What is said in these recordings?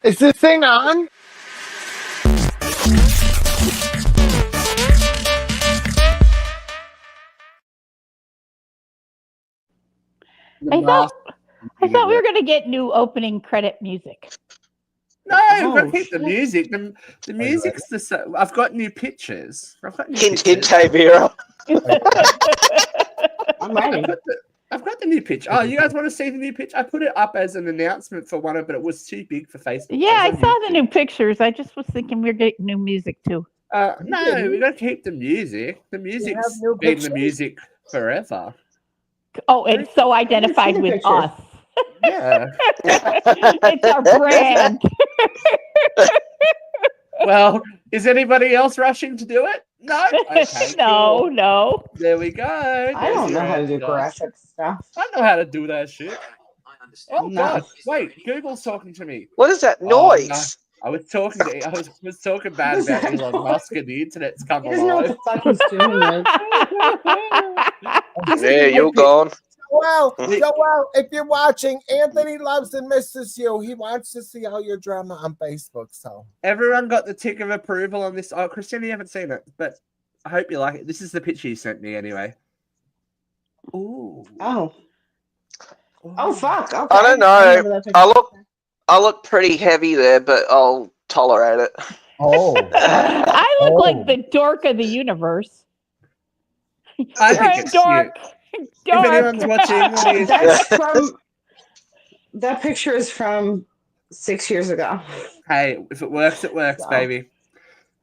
Is this thing on? I thought we were going to get new opening credit music. No, we've got to keep the music. The music's the same. I've got new pictures. Hint, hey, Vera. I'm ready. I've got the new pitch. Oh, you guys want to see the new pitch? I put it up as an announcement for one of, but it was too big for Facebook. Yeah, I saw the new pictures. I just was thinking we we're getting new music too. No, we got to keep the music. The music's been the music forever. Oh, it's so identified with us. Yeah. It's our brand. Well, is anybody else rushing to do it? No? Okay, no, cool. no. There we go. I don't know how to do graphic stuff. I know how to do that shit. Oh, No. God. Wait, Google's talking to me. What is that noise? I was talking bad about Elon Musk and the internet's come He doesn't know what alive. the fuck he's doing. Like. Yeah, you're gone. Well, if you're watching, Anthony loves and misses you. He wants to see all your drama on Facebook. So Everyone got the tick of approval on this. Oh, Christina, you haven't seen it, but I hope you like it. This is the picture you sent me anyway. Ooh. Oh, fuck. Okay. I don't know. I look pretty heavy there, but I'll tolerate it. Oh. I look like the dork of the universe. I think it's dork. cute. Dork. If anyone's watching, That picture is from 6 years ago. hey, if it works, it works, So. baby.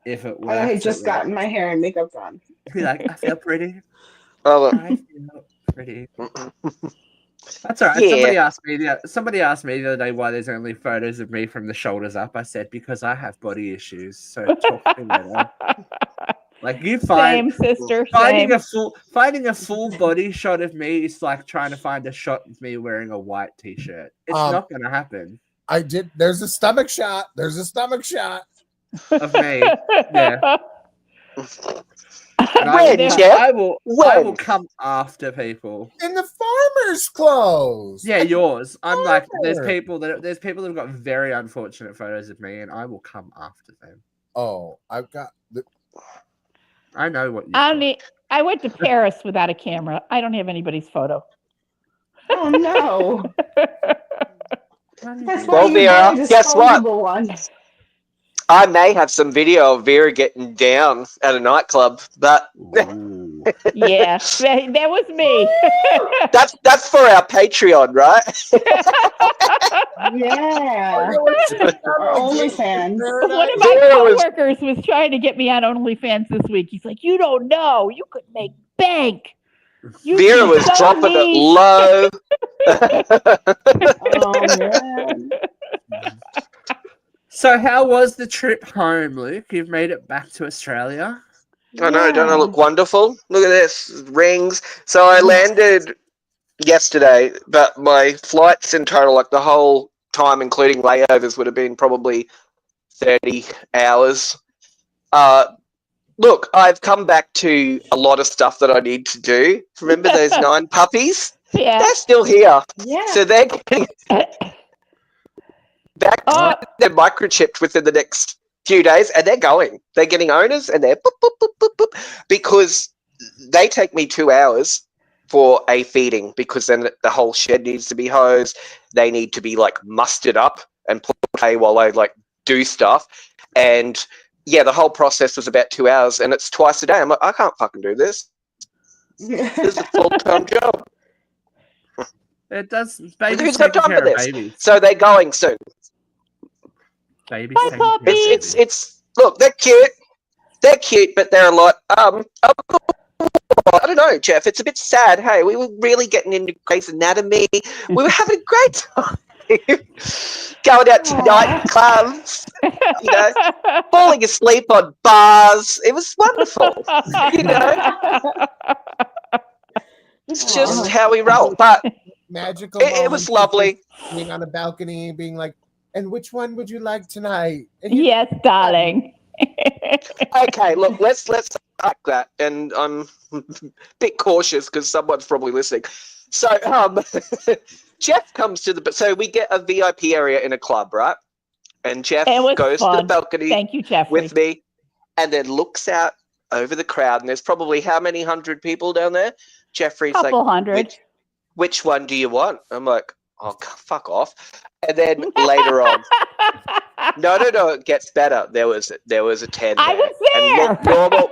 If it works, I had just gotten my hair and makeup done. Be like, I feel pretty. Oh, look. I feel pretty. That's all right. Yeah. Somebody asked me the other day why there's only photos of me from the shoulders up. I said because I have body issues. So talk to me later. Like you Same, sister. finding Same. a full body shot of me is like trying to find a shot of me wearing a white t-shirt. It's not gonna happen. I did. There's a stomach shot. Of me. Yeah. And Jeff? I will come after people. In the farmer's clothes. Yeah, yours. I'm like, there's Farmer. people that have got very unfortunate photos of me, and I will come after them. Oh, I've got the. I know what you. I went to Paris without a camera. I don't have anybody's photo. Oh no! That's why Well, you Vera, buy a guess what? disposable one. I may have some video of Vera getting down at a nightclub, but Yeah, that was me. that's for our Patreon, right? Yeah. Our OnlyFans. One of my coworkers was trying to get me on OnlyFans this week. He's like, "You don't know, you could make bank." Vera was dropping it low. Oh man. So, how was the trip home, Luke? You've made it back to Australia. I know, don't I look wonderful? Look at this, rings. So I landed yesterday, but my flights in total, like the whole time, including layovers, would have been probably 30 hours. Look, I've come back to a lot of stuff that I need to do. Remember those 9 puppies? Yeah. They're still here. Yeah. So they're getting back. They're microchipped within the next few days, and they're going. They're getting owners, and they're boop, boop, boop, boop, boop, because they take me 2 hours for a feeding, because then the whole shed needs to be hosed. They need to be like mustered up and put away while I like do stuff. And yeah, the whole process was about 2 hours, and it's twice a day. I'm like, I can't fucking do this. This is a full-time job. It does. Babies Who's got taking time care for of this? babies. So they're going soon. Babies Bye, taking care of puppy. babies. It's look, they're cute. They're cute, but they're a lot. I don't know, Jeff. It's a bit sad. Hey, we were really getting into Grey's Anatomy. We were having a great time. Going out to nightclubs, you know, falling asleep on bars. It was wonderful. You know, it's just how we roll. But Magical. it was lovely. Being on a balcony, being like, "And which one would you like tonight?" And Yes, darling. Okay, look, let's like that. And I'm a bit cautious because someone's probably listening. So, Jeff comes to so we get a VIP area in a club, right? And Jeff It was goes to the fun. balcony Thank you, Jeffrey. with me and then looks out over the crowd. And there's probably how many hundred people down there? Jeffrey's like, Couple hundred. which one do you want? I'm like, oh, fuck off. And then later on, no, it gets better. There was a 10 I there. was And there. look, normal.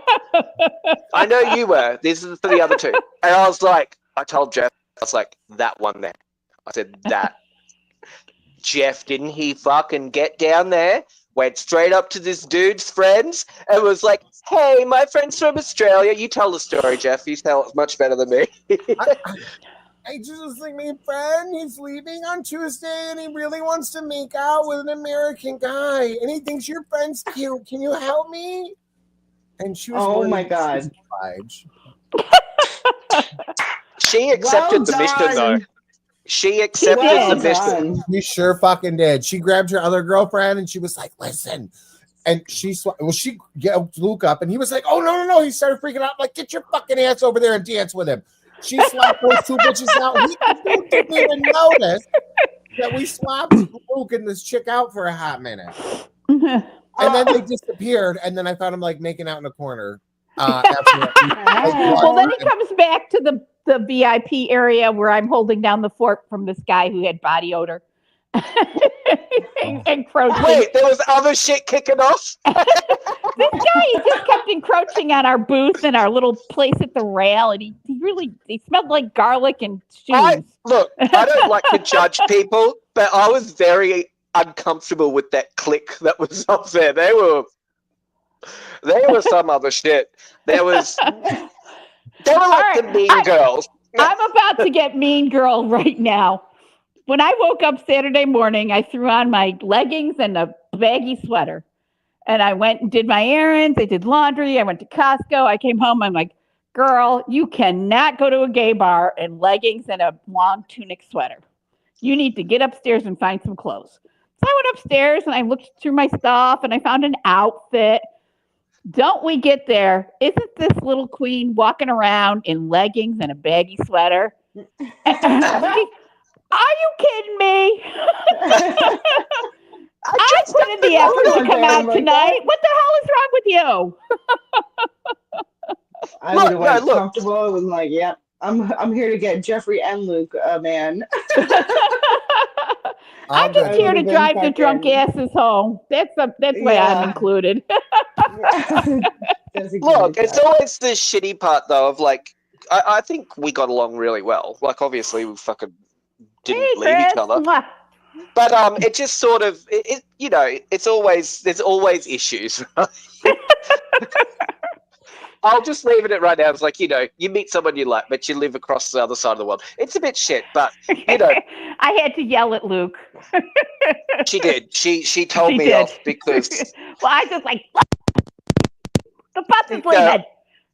I know you were. This is for the other two. And I was like, I told Jeff, I was like, that one there. I said, that. Jeff, didn't he fucking get down there, went straight up to this dude's friends, and was like, hey, my friend's from Australia. You tell the story, Jeff. You tell it much better than me. I just like my friend, he's leaving on Tuesday and he really wants to make out with an American guy and he thinks your friend's cute. Can you help me? And she was Oh my God. She accepted the mission, though. She accepted the mission. She sure fucking did. She grabbed her other girlfriend and she was like, listen. And she get Luke up and he was like, oh, no. He started freaking out, like, get your fucking ass over there and dance with him. She slapped those two bitches out. He didn't even notice that we slapped Luke and this chick out for a hot minute. And then they disappeared. And then I found him like making out in a corner. Well, then he comes back to the VIP area where I'm holding down the fort from this guy who had body odor. Encroaching. Wait, there was other shit kicking off? This guy, he just kept encroaching on our booth and our little place at the rail, and he smelled like garlic and shoes. I don't like to judge people, but I was very uncomfortable with that clique that was up there. They were some other shit. They were like the mean girls. I'm about to get mean girl right now. When I woke up Saturday morning, I threw on my leggings and a baggy sweater. And I went and did my errands. I did laundry. I went to Costco. I came home. I'm like, girl, you cannot go to a gay bar in leggings and a long tunic sweater. You need to get upstairs and find some clothes. So I went upstairs and I looked through my stuff and I found an outfit. Don't we get there? Isn't this little queen walking around in leggings and a baggy sweater? Are you kidding me? I put in the effort to come out tonight. What the hell is wrong with you? I would have went comfortable and like, yeah, I'm here to get Jeffrey and Luke, man. I'm just here to drive the drunk asses home. That's why I'm included. Look, it's always the shitty part though of like, I think we got along really well. Like obviously we fucking didn't leave each other. But it just sort of there's always issues. Right? I'll just leave it at right now. It's like, you meet someone you like, but you live across the other side of the world. It's a bit shit, but I had to yell at Luke. She did. She told me off because well, I just like the bus is leaving.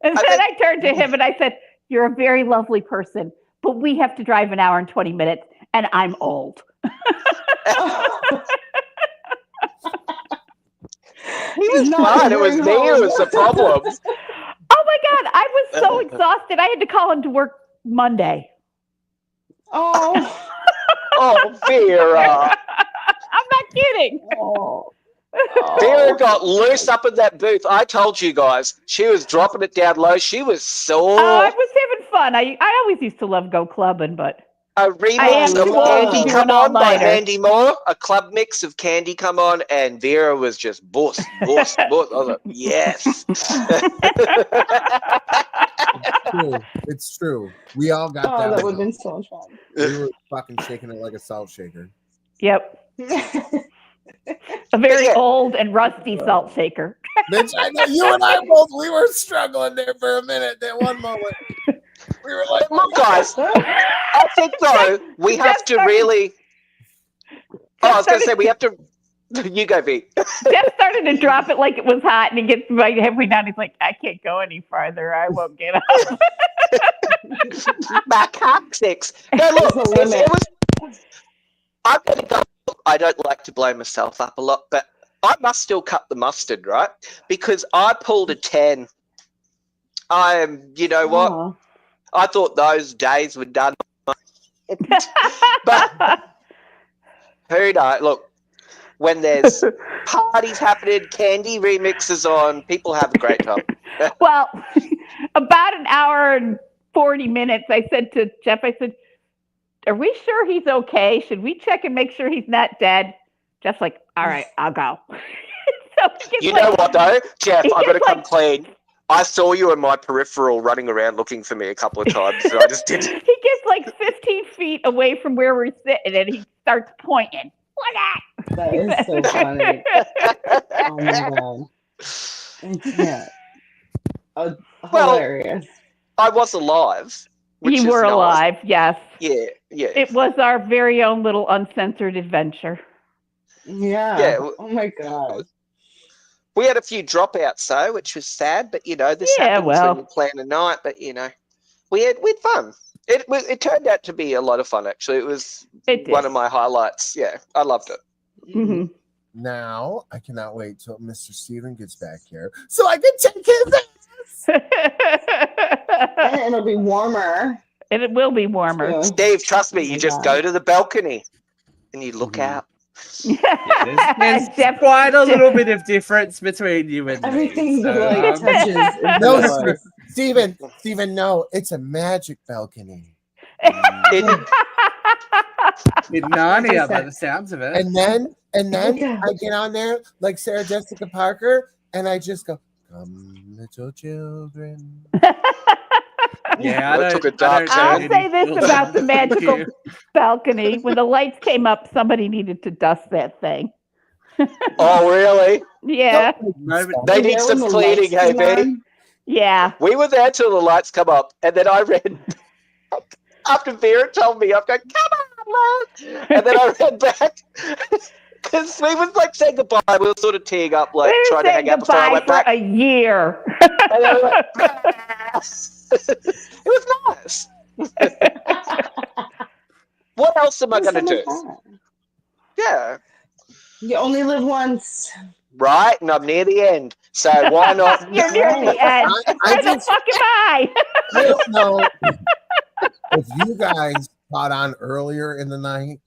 And then I turned to him and I said, you're a very lovely person, but we have to drive an hour and 20 minutes and I'm old. He was fine. It was me who was the problem. Oh my God. I was so exhausted. I had to call him to work Monday. Oh, Vera. I'm not kidding. Vera got loose up in that booth. I told you guys. She was dropping it down low. She was sore. Oh, I was having fun. I always used to love go clubbing, but a remix of Candy Come On by Andy Moore, a club mix of Candy Come On, and Vera was just boss. I was like, yes. It's true. We all got that. That would have been so fun. We were fucking shaking it like a salt shaker. Yep. A very old and rusty salt shaker. Bitch, I know you and I both, we were struggling there for a minute, that one moment. We were like, look, guys, I think, though, we have to really... Oh, I was going to say, we have to... You go, V. Jeff started to drop it like it was hot, and he gets right halfway down. He's like, I can't go any farther. I won't get up. My coccyx. No, look, it was... I'm going to go... I don't like to blow myself up a lot, but I must still cut the mustard, right? Because I pulled a 10. You know what? Oh. I thought those days were done. But who knows? Look, when there's parties happening, candy remixes on. People have a great time. Well, about an hour and 40 minutes, I said to Jeff, I said, are we sure he's okay? Should we check and make sure he's not dead? Jeff's like, all right, I'll go. So You know what, though? Jeff, he I'm going to gets come clean. I saw you in my peripheral running around looking for me a couple of times, and I just didn't. He gets like 15 feet away from where we're sitting, and he starts pointing. Look at That is so funny. Oh my god. I can't. Well, Hilarious. I was alive. Which You is were nice. alive, yes. Yeah. It was our very own little uncensored adventure. Yeah. Oh my god. We had a few dropouts though, which was sad. But this happens when you plan a night. But we had fun. It turned out to be a lot of fun. Actually, it was one of my highlights. Yeah, I loved it. Mm-hmm. Now I cannot wait till Mr. Steven gets back here so I can take his ass. And it'll be warmer. And it will be warmer. Yeah. Steve, trust me, Oh you my just God. go to the balcony and you look out. There's quite a little bit of difference between you and Everything me. that So, like touches is No, yours. Steven, no, it's a magic balcony. It- in Narnia, by the sounds of it. And then Yeah. I get on there like Sarah Jessica Parker, and I just go, "Come, little children." Yeah, That took a dark I'll turn. say this about the magical balcony. When the lights came up, somebody needed to dust that thing. Oh, really? Yeah. They need There some when the cleaning, lights hey, come B. on. Yeah. We were there till the lights come up, and then I read. After Vera told me, I'm going, come on, love. And then I read back. Because we was like saying goodbye. We were sort of teeing up, like We trying to hang out before I went for back. a year. And then I went, it was nice. What else am I going to do? Yeah. You only live once. Right, and I'm near the end. So why not? You're near the end. I Where the just- fuck am I? I don't know if you guys caught on earlier in the night,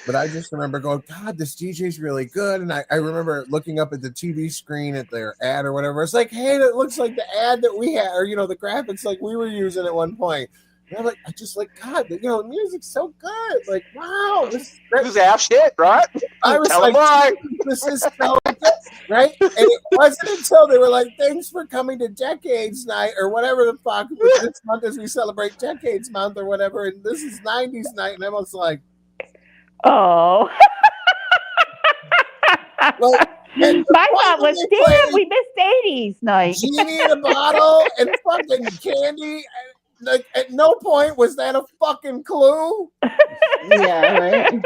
but I just remember going, God, this DJ's really good. And I remember looking up at the TV screen at their ad or whatever. It's like, hey, that looks like the ad that we had, or, the graphics like we were using at one point. And I'm like, I just like, God, the music's so good. Like, wow. This is our shit, right? I was Tell like, them why. this is so good, right? And it wasn't until they were like, thanks for coming to Decades Night or whatever the fuck. But this month as we celebrate Decades Month or whatever, and this is 90s Night. And I was like, Oh. like and My thought was, they played damn, we missed 80s night. Genie in a bottle and fucking candy. Like, at no point was that a fucking clue. Yeah, right?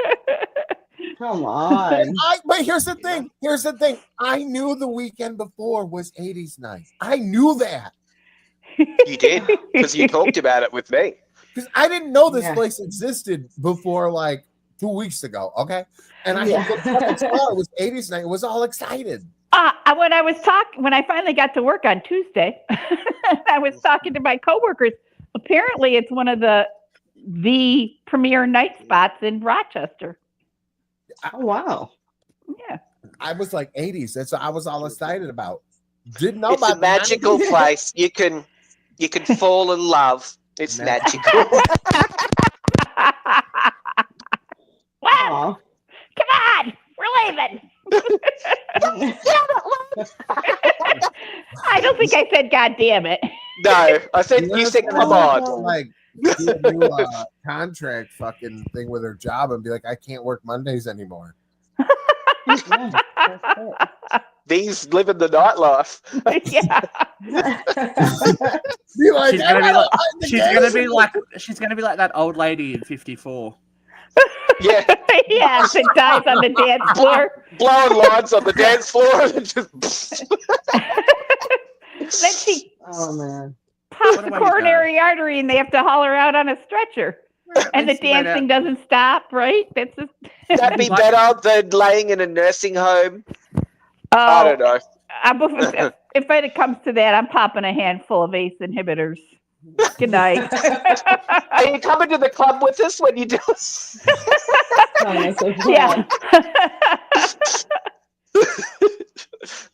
Come on. But here's the thing. I knew the weekend before was 80s Night. I knew that. You did, because you talked about it with me. Because I didn't know this Yeah. place existed before like 2 weeks ago, okay? And I Yeah. looked up and saw it was 80s Night. I was all excited. When I finally got to work on Tuesday, I was talking to my coworkers. Apparently, it's one of the premier night spots in Rochester. Oh, wow. Yeah. I was like 80s. That's what I was all excited about. Didn't know It's about a magical the 90s. place. You can fall in love. It's magical. Wow. Aw. Come on. We're leaving. I don't think I said God damn it. No, I said you said come on. Like do a new contract fucking thing with her job and be like, I can't work Mondays anymore. Yeah, that's it. These living the nightlife. Yeah. Be like, She's gonna be "Oh, like, the she's gays gonna are be like, she's gonna be like that old lady in 54. Yeah, Yeah, that dies on the dance floor. blowing lines on the dance floor and just. Then she Oh, man. pops What the a way to go. coronary artery and they have to haul her out on a stretcher. And the dancing doesn't stop, right? That's just, That'd be better than laying in a nursing home. I oh, don't know. if it comes to that, I'm popping a handful of ACE inhibitors. Good night. Are you coming to the club with us when you do it? Oh, that's so Yeah.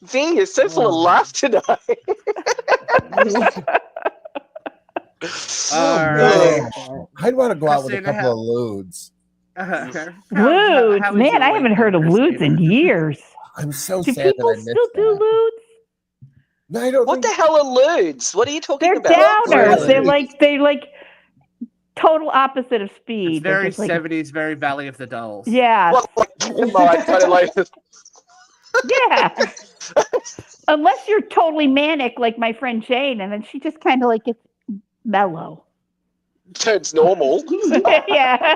V, you're so full of life tonight. Alrighty. I'd want to go out with a Christina, couple of lewds. Lewds. Man, I haven't heard of lewds in years. I'm so Do sad that people I missed still do that. lewds? No, I don't What the think hell are lewds? What are you talking They're about? downers. Really? They're like total opposite of speed. It's They're very just like, 70s, very Valley of the Dolls. yeah, What, like, come on, kind of like, yeah. Unless you're totally manic like my friend Jane, and then she just kind of like gets mellow. turns normal. Yeah.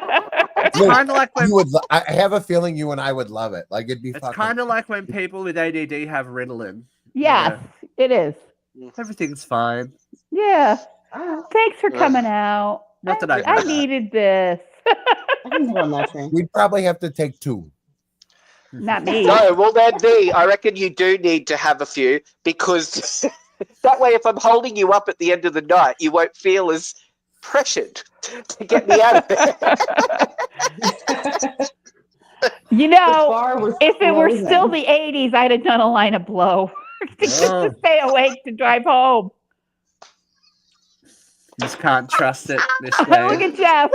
It's Luke, kind of like when I have a feeling you and I would love it. Like it'd be it's fucking. kind of like when people with ADD have Ritalin. Yes, it is. Everything's fine. Yeah. Thanks for coming out. Not that I know I that. needed this. I can go on that train. We'd probably have to take 2. Not me. No, well then, V, I reckon you do need to have a few because that way, if I'm holding you up at the end of the night, you won't feel as pressured to get me out of there. You The know, bar was if it were closing. still the 80s, I'd have done a line of blow to stay awake to drive home. Just can't trust it this Look way. at Jeff.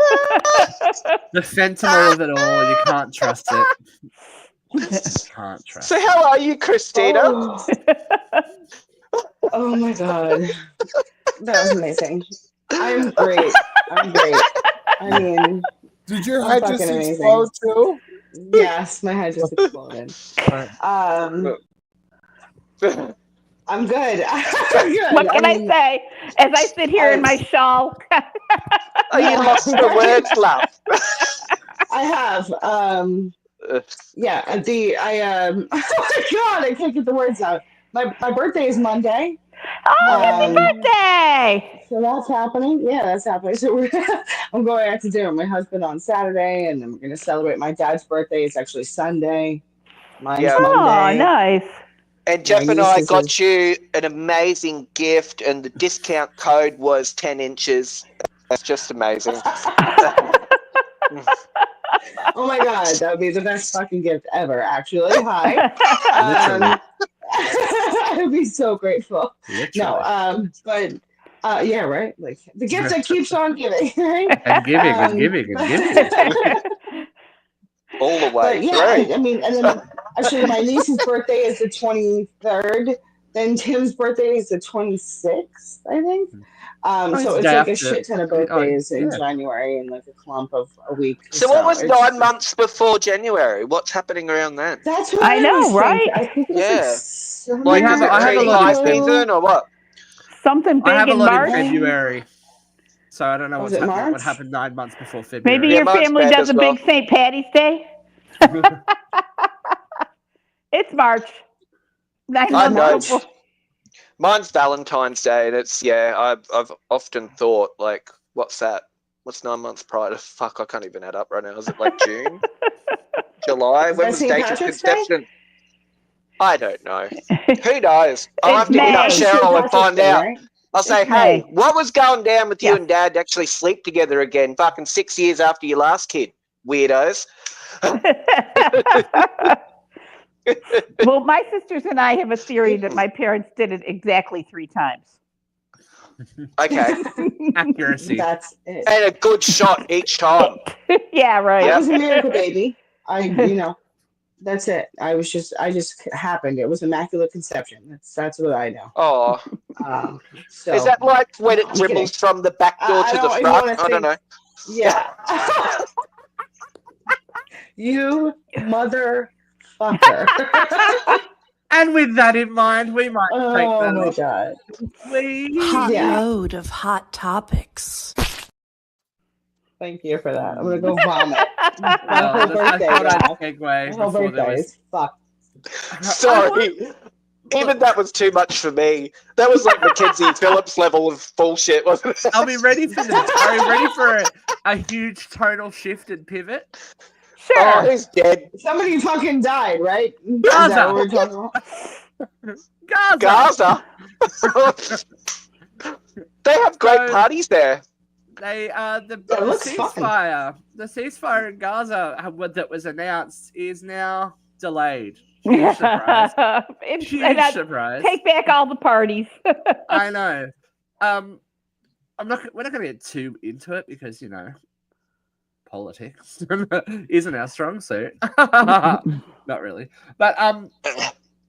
The fentanyl of it all, you can't trust it. Can't trust So it. how are you, Christina? Oh my god, that was amazing. I'm great. I mean, Did your I'm head fucking just amazing. explode too? yes, my head just exploded. I'm good. I'm good. What can I mean, say? As I sit here in my shawl. Oh, you lost the words, love. I have. Yeah. Oh my god, I can't get the words out. My birthday is Monday. Oh, happy birthday! So that's happening. Yeah, that's happening. So I'm going out to dinner with my husband on Saturday, and then we're going to celebrate my dad's birthday. It's actually Sunday. Mine's Yeah. Oh, Monday. nice. And Jeff My and I niece got is- you an amazing gift, and the discount code was 10 inches. That's just amazing. Oh my god, that would be the best fucking gift ever. Actually, hi. I'd be so grateful. Literally. But yeah, right. Like the gift that keeps on giving, right? And giving and giving and giving. All the way But yeah, through. I mean, and then actually, my niece's birthday is the 23rd. Then Tim's birthday is the 26th, I think. So it's like a shit ton of birthdays in January and like a clump of a week. So what was It's- 9 months before January? What's happening around then? That's what I know, was thinking. right? I think it was Yeah. summer Like, I is it have a lot high of things. season or what? Something I big have a in lot March. in February. So I don't know Was what's it happening. What March? happened 9 months before February? Maybe Yeah, your mine's family bad does as a well. big St. Patty's Day. It's March. 9 I months know. before. Mine's Valentine's Day, and it's I've often thought like, what's that? What's 9 months prior to? Fuck, I can't even add up right now. Is it like June, July? Is When that was St. David's Patrick's Day? conception? I don't know. Who knows? I'll have to hit up May. St. Cheryl and Patrick's find Day, out. right? I'll say, It's hey, May. what was going down with you Yes. and Dad to actually sleep together again? Fucking 6 years after your last kid, weirdos. Well, my sisters and I have a theory that my parents did it exactly 3 times. Okay, Accuracy. That's it. and a good shot each time. Yeah, right. I was a miracle baby. That's it. I just happened. It was immaculate conception. That's what I know. Oh, So is that like when it I'm kidding. dribbles from the back door I to the don't even front? wanna I don't know. yeah. You motherfucker. And with that in mind, we might take Oh that my off. god. Hot Yeah. load of hot topics. Thank you for that. I'm gonna go vomit. My Well, whole I birthday. thought I'd now. segue My whole before there birthday was. is fucked. Sorry. Even that was too much for me. That was like Mackenzie Phillips level of bullshit, wasn't it? Are we ready for a huge tonal shift and pivot? Sure. Oh, he's dead. Somebody fucking died, right? Is Gaza. that what we're talking about? Gaza. Gaza. They have great So- parties there. They the looks fun. ceasefire in Gaza that was announced is now delayed. Huge surprise. Huge surprise. Take back all the parties. I know. We're not going to get too into it because politics isn't our strong suit. Not really, but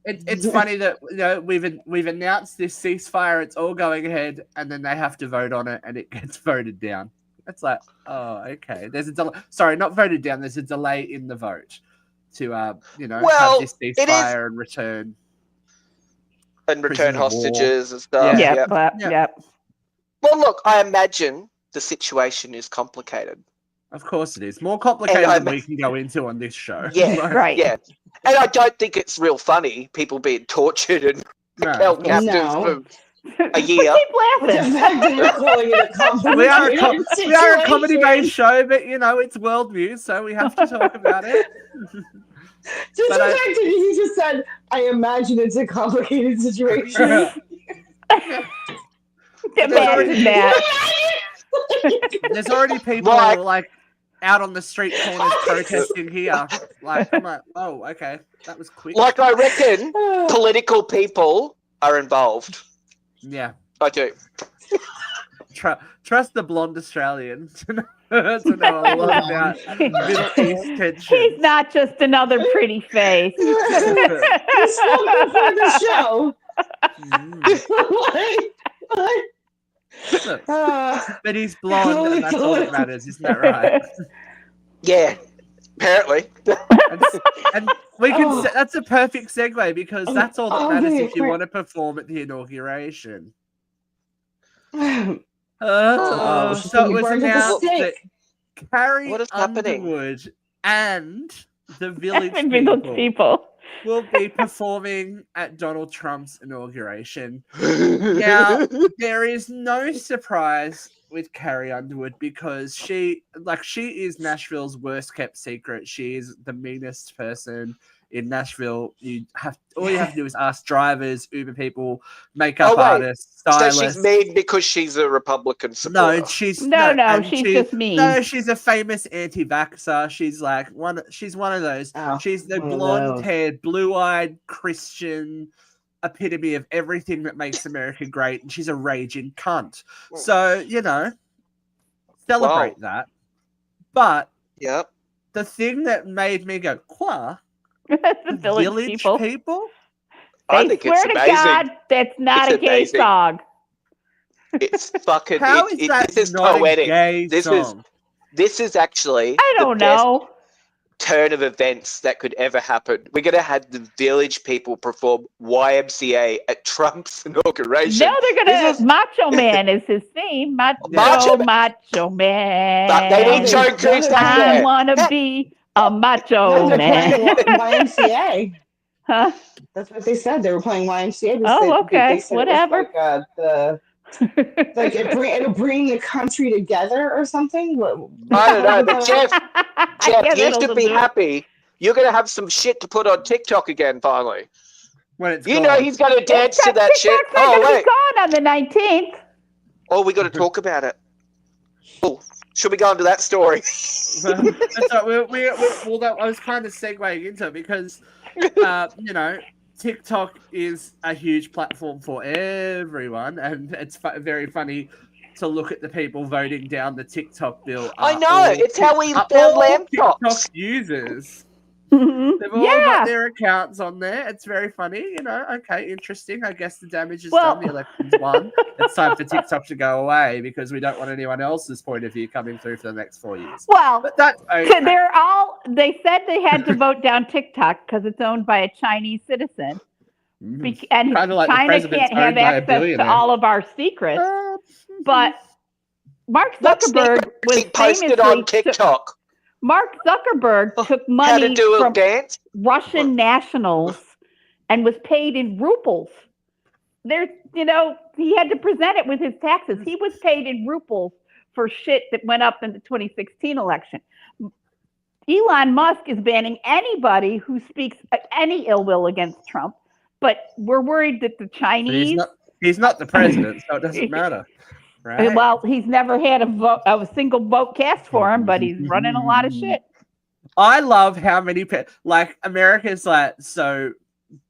it's funny that we've announced this ceasefire. It's all going ahead, and then they have to vote on it, and it gets voted down. It's like, oh, okay. There's a delay. Sorry, not voted down. There's a delay in the vote to have this ceasefire and return hostages and stuff. Yep. Well, look, I imagine the situation is complicated. Of course it is. More complicated than we can go into on this show. Yeah, Right. Yeah. And I don't think it's real funny, people being tortured and held captive for a year. Keep laughing. We are a comedy-based show, but it's world news, so we have to talk about it. Just the fact that he just said, "I imagine it's a complicated situation." Imagine that. There's already people like out on the street corners protesting here. Like, I'm like, oh, okay, that was quick. Like, I reckon political people are involved. Yeah, I do. Trust the blonde Australian to know a lot about Middle East tension. He's not just another pretty face. He's welcome for the show. Look, but he's blonde, and that's all that matters, isn't that right? Yeah, apparently. And we can. That's a perfect segue because that's all that matters if you want to perform at the inauguration. So it was announced that Carrie Underwood and the Village people will be performing at Donald Trump's inauguration. Now, there is no surprise with Carrie Underwood because she is Nashville's worst kept secret. She is the meanest person in Nashville. All you have to do is ask drivers, Uber people, makeup artists, stylists. So she's mean because she's a Republican supporter. No, she's just mean. No, she's a famous anti-vaxxer. She's one of those. She's the blonde-haired, blue-eyed Christian epitome of everything that makes America great, and she's a raging cunt. So, celebrate that. But the thing that made me go, "Qua," the village people? I think swear it's to amazing. God, that's not a gay song. It's fucking. How is that this is not poetic. A gay song? This is actually. I don't know. Turn of events that could ever happen. We're going to have the Village people perform YMCA at Trump's inauguration. No, they're going to. Macho Man is his theme. Macho Man. But they need Joe Cruz down there. I want to be a macho man. YMCA. Huh? That's what they said. They were playing YMCA. Okay. They said Whatever. It'll bring the country together or something. I don't know, but Jeff, you should be happy. You're going to have some shit to put on TikTok again, finally. When it's know he's going to dance to that shit. Oh, wait. Gone on the 19th. Oh, we got to talk about it. Oh, should we go into that story? Well, I was kind of segueing into it because, TikTok is a huge platform for everyone, and it's very funny to look at the people voting down the TikTok bill. I know, it's how we found lamb chops. TikTok users. Mm-hmm. They've all got their accounts on there. It's very funny, Okay, interesting. I guess the damage is done. The election's won. It's time for TikTok to go away because we don't want anyone else's point of view coming through for the next 4 years. Well, but that's okay. They said they had to vote down TikTok because it's owned by a Chinese citizen. And China can't have access to all of our secrets. But Mark Zuckerberg was posted on TikTok. Mark Zuckerberg took money from Russian nationals and was paid in rubles. He had to present it with his taxes. He was paid in rubles for shit that went up in the 2016 election. Elon Musk is banning anybody who speaks any ill will against Trump, but we're worried that the Chinese He's not the president, so it doesn't matter. Right? Well, he's never had a single vote cast for him, but he's running a lot of shit. I love how many like America's like so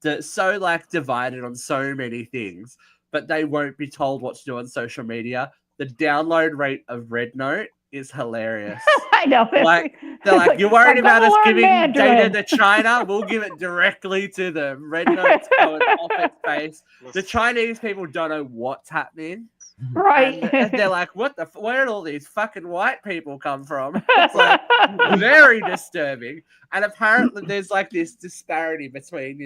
like divided on so many things, but they won't be told what to do on social media. The download rate of Red Note is hilarious. I know. Like they're like, you're worried about us giving Mandarin. data to China? We'll give it directly to them. Red Note's going off its face. The Chinese people don't know what's happening. Right. And they're like, where did all these fucking white people come from? It's like very disturbing. And apparently there's like this disparity between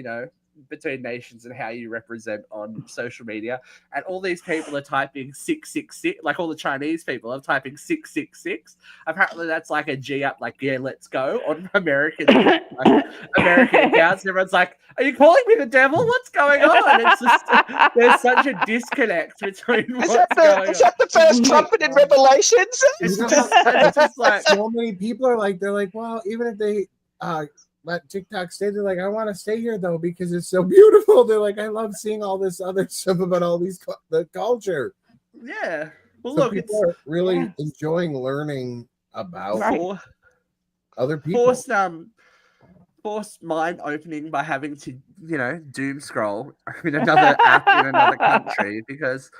nations and how you represent on social media. And all these people are typing 666, like all the Chinese people are typing 666. Apparently that's like a G up, like, yeah, let's go on American accounts. And everyone's like, are you calling me the devil? What's going on? It's just, there's such a disconnect between Is that the first trumpet in Revelations? It's just like so many people are like, they're like, well, even if they let TikTok stay, they're like, I want to stay here though because it's so beautiful. They're like, I love seeing all this other stuff about all the culture. Yeah. Well, so look, people are really enjoying learning about other people. Forced mind opening by having to, doom scroll in another app in another country because,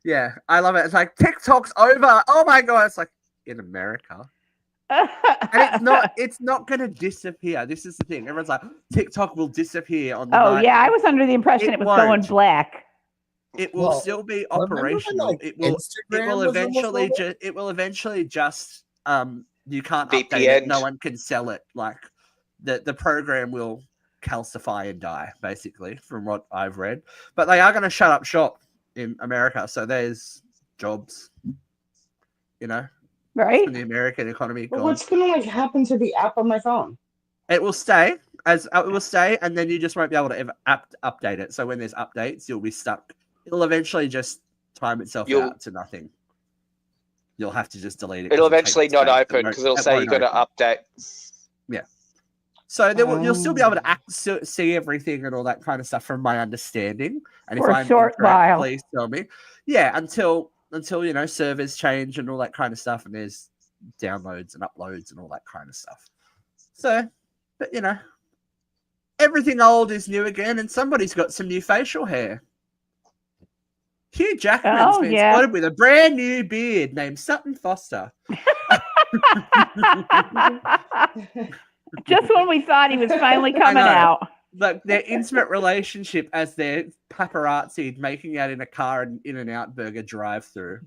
yeah, I love it. It's like TikTok's over. Oh my god! It's like in America. And it's not going to disappear. This is the thing. Everyone's like, TikTok will disappear on the night. Yeah, I was under the impression it was going black. It will still be operational. It will eventually just you can't VPN. update it. No one can sell it. Like the program will calcify and die, basically, from what I've read. But they are going to shut up shop in America, so there's jobs. Right. In the American economy. But what's going to happen to the app on my phone? It will stay and then you just won't be able to ever update it. So when there's updates, you'll be stuck. It'll eventually just time itself out to nothing. You'll have to just delete it. It'll eventually not open because it'll say you got to update. Yeah. So you'll still be able to see everything and all that kind of stuff, from my understanding. And for if a short while, please tell me. Yeah, until servers change and all that kind of stuff, and there's downloads and uploads and all that kind of stuff. So, but everything old is new again, and somebody's got some new facial hair. Hugh Jackman's been spotted with a brand new beard named Sutton Foster. Just when we thought he was finally coming out. Like their intimate relationship as their paparazzi making out in a car and In-N-Out Burger drive-through.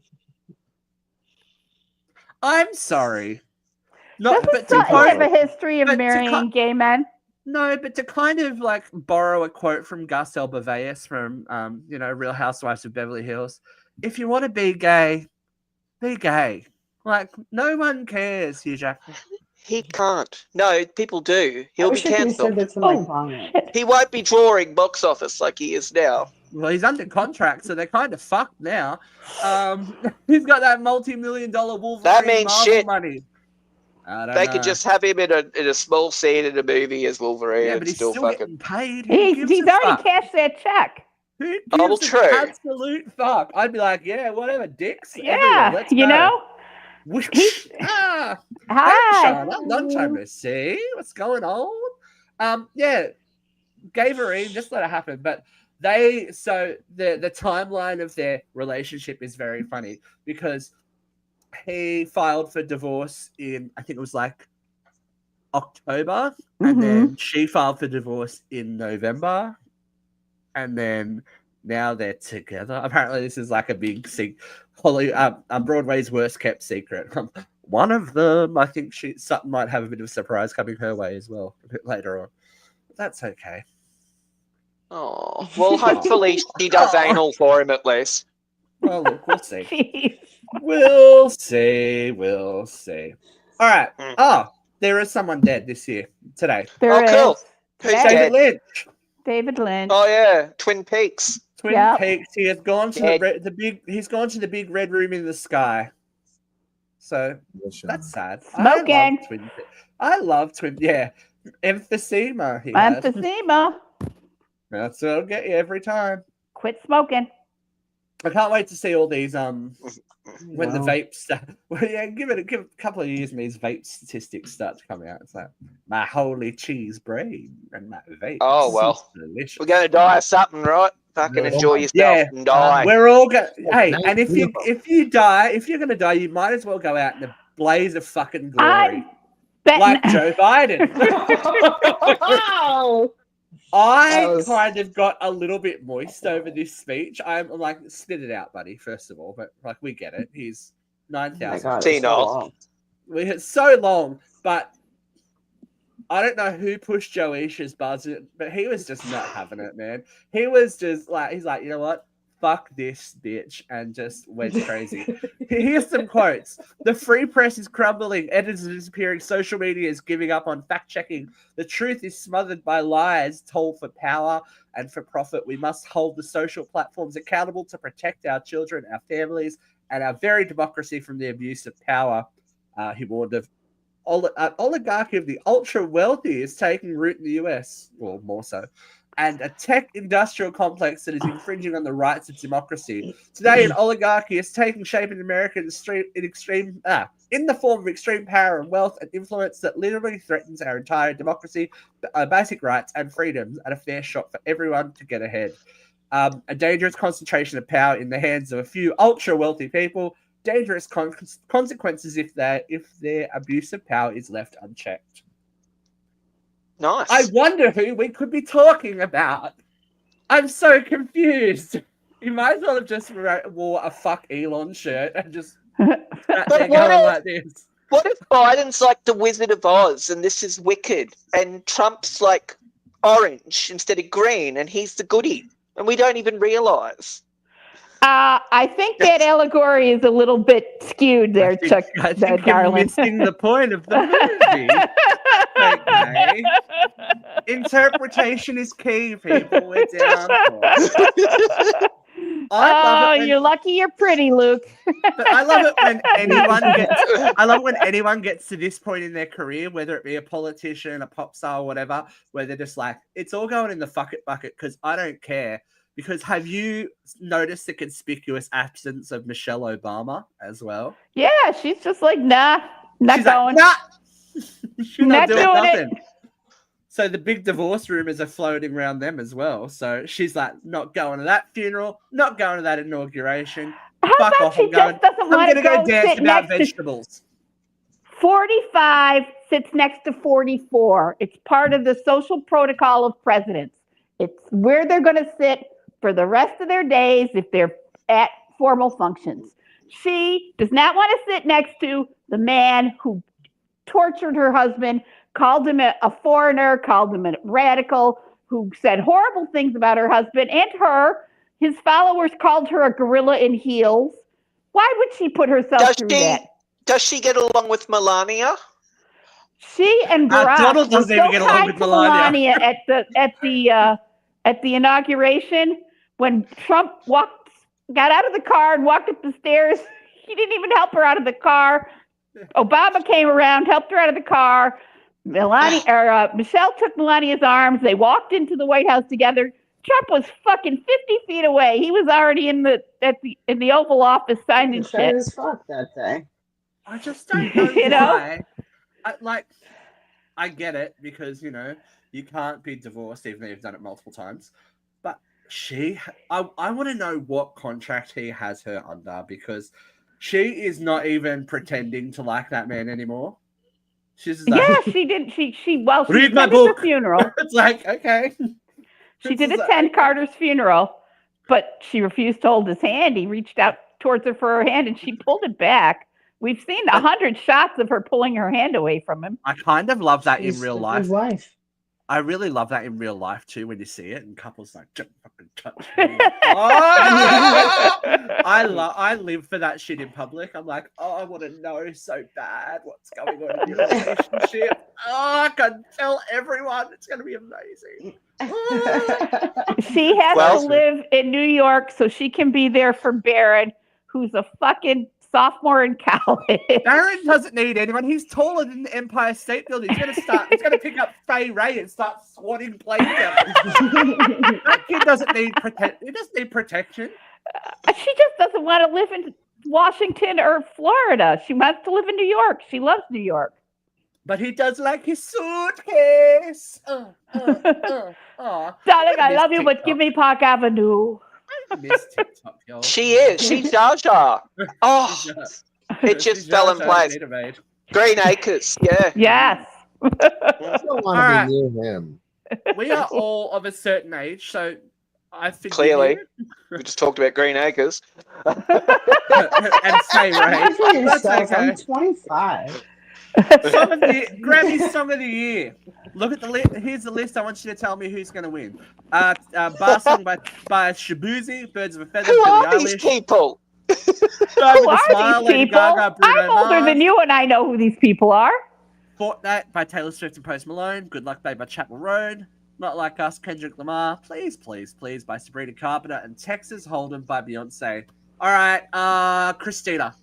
I'm sorry. Doesn't Sutton have a history of marrying gay men? No, but to kind of like borrow a quote from Gus Elbaveus from Real Housewives of Beverly Hills, if you want to be gay, be gay. Like no one cares, Hugh Jackman. He can't. No, people do. He'll be cancelled. He won't be drawing box office like he is now. Well, he's under contract, so they're kind of fucked now. He's got that multi-million-dollar Wolverine that means Marvel shit. money. They could just have him in a small scene in a movie as Wolverine. Yeah, but he's still fucking getting paid. He's already cashed that check. Who gives an absolute fuck? I'd be like, yeah, whatever, dicks. Yeah, let's go. Hi. Sean, long time to see. What's going on? Yeah, gave her in, just let it happen. But the timeline of their relationship is very funny because he filed for divorce in, I think it was like October, and then she filed for divorce in November, and then now they're together. Apparently, this is like a big Broadway's worst kept secret. One of them, I think Sutton might have a bit of a surprise coming her way as well a bit later on. But that's okay. Oh, well, hopefully she does anal for him at least. Well, look, we'll see. We'll see. All right. Oh, there is someone dead this year, today. Cool. Who's dead? David Lynch. Oh yeah, Twin Peaks. Twin Peaks. He has gone to He's gone to the big red room in the sky. So that's sad. Smoking. I love Twin. Yeah, emphysema. Emphysema. That's what'll get you every time. Quit smoking. I can't wait to see all these when the vapes give it a couple of years and these vape statistics start to come out. It's like my holy cheese brain and my vape. Oh well, delicious. we're gonna die of something, right? Fucking enjoy yourself and die. We're all going. Hey, and if you die, if you're gonna die, you might as well go out in a blaze of fucking glory, like Joe Biden. I kind of got a little bit moist over this speech. I'm like, spit it out, buddy. First of all, but like we get it. He's 9,000. It's so long, but I don't know who pushed Joe Isha's buzzer, but he was just not having it, man. He was just like, he's like, you know what? Fuck this bitch, and just went crazy. Here's some quotes. The free press is crumbling, editors are disappearing, social media is giving up on fact-checking. The truth is smothered by lies told for power and for profit. We must hold the social platforms accountable to protect our children, our families, and our very democracy from the abuse of power. He warned of oligarchy of the ultra-wealthy is taking root in the US, or more so, and a tech industrial complex that is infringing on the rights of democracy. Today, an oligarchy is taking shape in America in the form of extreme power and wealth and influence that literally threatens our entire democracy, basic rights and freedoms, and a fair shot for everyone to get ahead. A dangerous concentration of power in the hands of a few ultra-wealthy people. Dangerous consequences if their abuse of power is left unchecked. Nice. I wonder who we could be talking about. I'm so confused. You might as well have just wore a fuck Elon shirt and just sat there going like this. What if Biden's like the Wizard of Oz and this is wicked and Trump's like orange instead of green and he's the goodie and we don't even realise? I think that allegory is a little bit skewed there, Chuck. I think you're missing the point of the movie. Okay. Interpretation is key, people. We're down for. You're lucky you're pretty, Luke. But I love it when anyone gets to this point in their career, whether it be a politician, a pop star, or whatever, where they're just like, it's all going in the fuck it bucket because I don't care. Because have you noticed the conspicuous absence of Michelle Obama as well? Yeah, she's just like, nah, not going. Like, nah. She's not doing nothing. It. So the big divorce rumors are floating around them as well. So she's like, not going to that funeral, not going to that inauguration. Fuck off, I'm going to go dance about vegetables. 45 sits next to 44. It's part of the social protocol of presidents. It's where they're going to sit for the rest of their days if they're at formal functions. She does not want to sit next to the man who tortured her husband, called him a foreigner, called him a radical, who said horrible things about her husband and her. His followers called her a gorilla in heels. Why would she put herself through that? Does she get along with Melania? She and Barack Donald doesn't even get along with Melania at the inauguration. When Trump got out of the car and walked up the stairs, he didn't even help her out of the car. Obama came around, helped her out of the car. Michelle took Melania's arms. They walked into the White House together. Trump was fucking 50 feet away. He was already in the Oval Office signing shit. As fuck that day. I just don't know why. I get it because you can't be divorced even though you've done it multiple times. But I want to know what contract he has her under because she is not even pretending to like that man anymore. She's just like, she did. She read my book. The funeral. It's like, okay. She did attend Carter's funeral, but she refused to hold his hand. He reached out towards her for her hand, and she pulled it back. We've seen 100 shots of her pulling her hand away from him. I kind of love that in real life. His wife. I really love that in real life too when you see it and couples like don't fucking touch me. I live for that shit in public. I'm like, I want to know so bad what's going on in your relationship. I can tell everyone. It's going to be amazing. She has to live in New York so she can be there for Barron, who's a fucking sophomore in college. Barron doesn't need anyone. He's taller than the Empire State Building. He's going to pick up Fay Ray and start swatting planes out. That kid doesn't need protection. He doesn't need protection. She just doesn't want to live in Washington or Florida. She wants to live in New York. She loves New York. But he does like his suitcase. Darling, I love you, but give me Park Avenue. I miss TikTok, y'all. She is. She's Jar Jar. Oh, it just fell in place. Green Acres. Yeah. Yes. I don't want to be near him. We are all of a certain age, so I think Clearly. We just talked about Green Acres. And say right. That's okay. I'm 25. Grammy Song of the Year. Look at the list. Here's the list. I want you to tell me who's going to win. Bar Song by Shabuzi, Birds of a Feather, Who Billie are Eilish. these people? Who are these people? I'm older than you, and I know who these people are. Fortnite by Taylor Swift and Post Malone. Good Luck Babe by Chapel Road. Not Like Us, Kendrick Lamar. Please, Please, Please by Sabrina Carpenter. And Texas Hold'em by Beyonce. All right, Christina.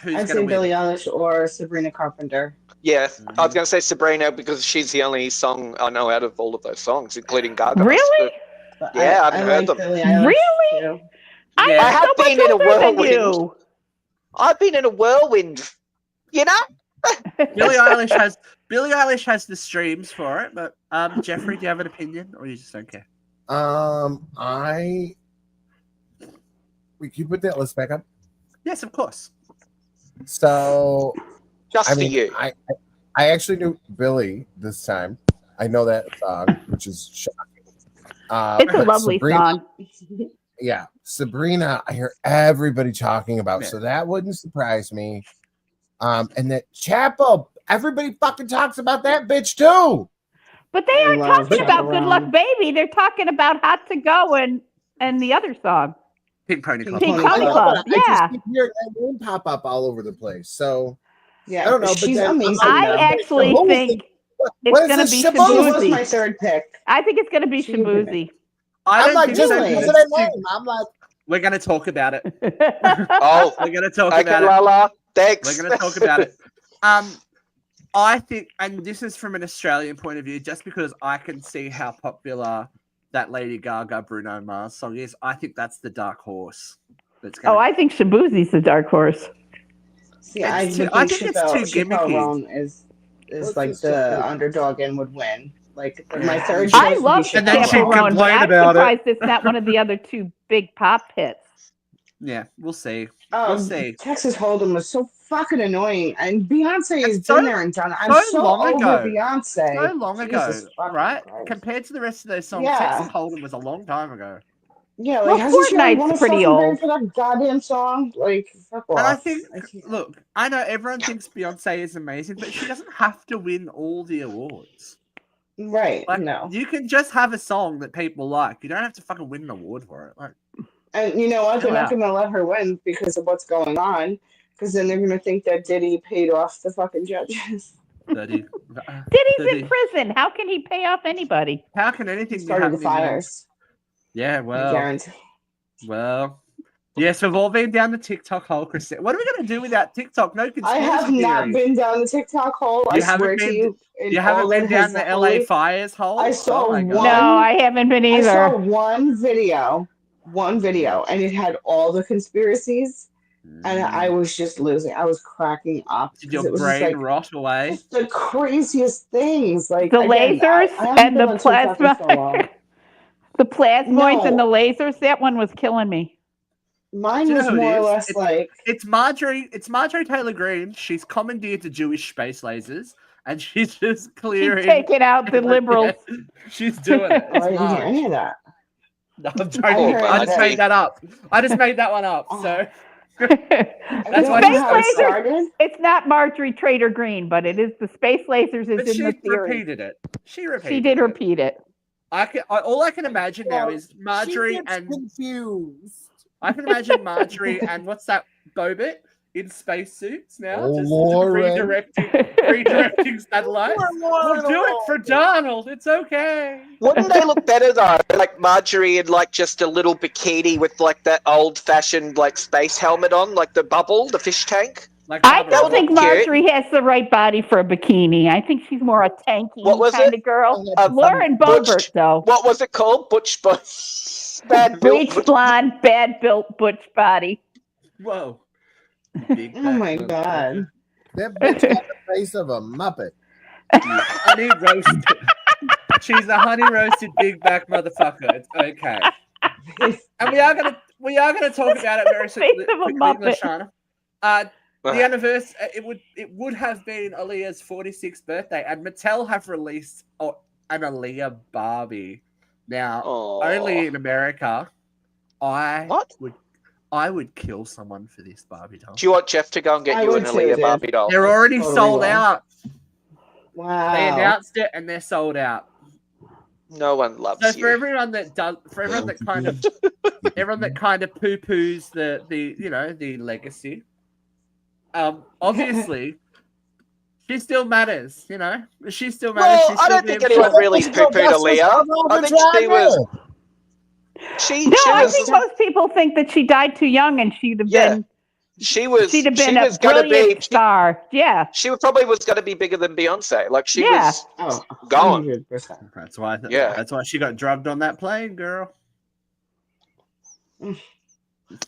Who's I'd say Billie Eilish or Sabrina Carpenter. Yeah, I was going to say Sabrina because she's the only song I know out of all of those songs, including Gaga. Really? Yeah, I haven't heard them. Really? Yeah. I have been in a whirlwind. I've been in a whirlwind, you know? Billie Eilish has the streams for it, but Jeffrey, do you have an opinion or you just don't care? Can you put that list back up? Yes, of course. So just for you. I actually knew Billy this time. I know that song, which is shocking. It's a lovely song. Yeah, Sabrina, I hear everybody talking about, so that wouldn't surprise me. And that Chapel, everybody fucking talks about that bitch too. But they aren't talking about Good Luck Baby. They're talking about Hot to Go and the other song. Pink Pony Club. Pink Pony Club. Yeah. I just keep hearing that name pop up all over the place. So yeah, I don't know. She's but amazing. I actually think it's going to be Shabuzi. Was my third pick. I think it's going to be Shabuzi. I'm like, just because of that name. I'm like, we're going to talk about it. Oh, we're going to talk about it. Lala. Thanks. We're going to talk about it. I think, and this is from an Australian point of view, just because I can see how popular that Lady Gaga Bruno Mars song is, I think that's the dark horse. I think Shabuzi's the dark horse. See, I think it's too gimmicky. Is like the underdog and would win. Like my third choice. I love Chappell Roan, but I'm surprised it's not one of the other two big pop hits. Yeah, we'll see. We'll see. Texas Hold'em was so fucking annoying, and Beyonce has been there and done it. I'm so long over Beyonce. So long ago, right? Compared to the rest of those songs, Texas Hold'em was a long time ago. Yeah, like Fortnite's pretty old for that goddamn song. Like, fuck off. And I think, look, I know everyone thinks Beyonce is amazing, but she doesn't have to win all the awards. Right? Like, no, you can just have a song that people like. You don't have to fucking win an award for it. Like, and you know what? They're not going to let her win because of what's going on. Because then they're going to think that Diddy paid off the fucking judges. Diddy's in prison. How can he pay off anybody? How can anything be happening? The fires. Yeah, well, yes, we've all been down the TikTok hole, Christine. What are we going to do without TikTok? No conspiracy I have not been down the TikTok hole. I swear to you. You haven't been down the LA fires hole? I saw one. No, I haven't been either. I saw one video, and it had all the conspiracies, and I was just losing. I was cracking up. Did your brain rot away? The craziest things, like the lasers and the plasma. The plasmoids and the lasers, that one was killing me. Mine was more or less like... It's Marjorie Taylor Greene. She's commandeered the Jewish space lasers, and she's just clearing... She's taking out the liberals. She's doing it. I didn't hear any of that. No, I'm joking. I just made that up. I just made that one up, so... That's why it's not Marjorie Taylor Greene, but it is the space lasers is in the theory. She did repeat it. All I can imagine now is Marjorie and confused. I can imagine Marjorie and what's that Bobit in spacesuits now, just redirecting satellites. We'll do it for Donald. It's okay. Wouldn't they look better though? Like Marjorie in like just a little bikini with like that old-fashioned like space helmet on, like the bubble, the fish tank. I don't think Marjorie has the right body for a bikini. I think she's more a tanky kind of girl. Lauren Boebert, though. What was it called? Butch Bad Bleach built. blonde, bad built butch body. Whoa. Big Oh back my motherfucker. god. That bitch got the face of a muppet. You honey roasted. She's a honey roasted big back motherfucker. It's okay. And we are gonna talk about it very Face of a quickly, Muppet. Lashana. The anniversary it would have been Aaliyah's 46th birthday, and Mattel have released an Aaliyah Barbie. Now, only in America. I would kill someone for this Barbie doll. Do you want Jeff to go and get you an Aaliyah Barbie doll? They're already Totally sold will. out. Wow. They announced it and they're sold out. No one loves So you. for everyone that kind of poo-poos the legacy, obviously she still matters, She still matters. Well, I don't think anyone really poo-pooed Aaliyah. I think she was. I think most people think that she died too young, and she'd have been. She'd have been a brilliant star. Yeah. She probably was going to be bigger than Beyonce. Like she was gone. 100%. That's why. That's why she got drugged on that plane, girl.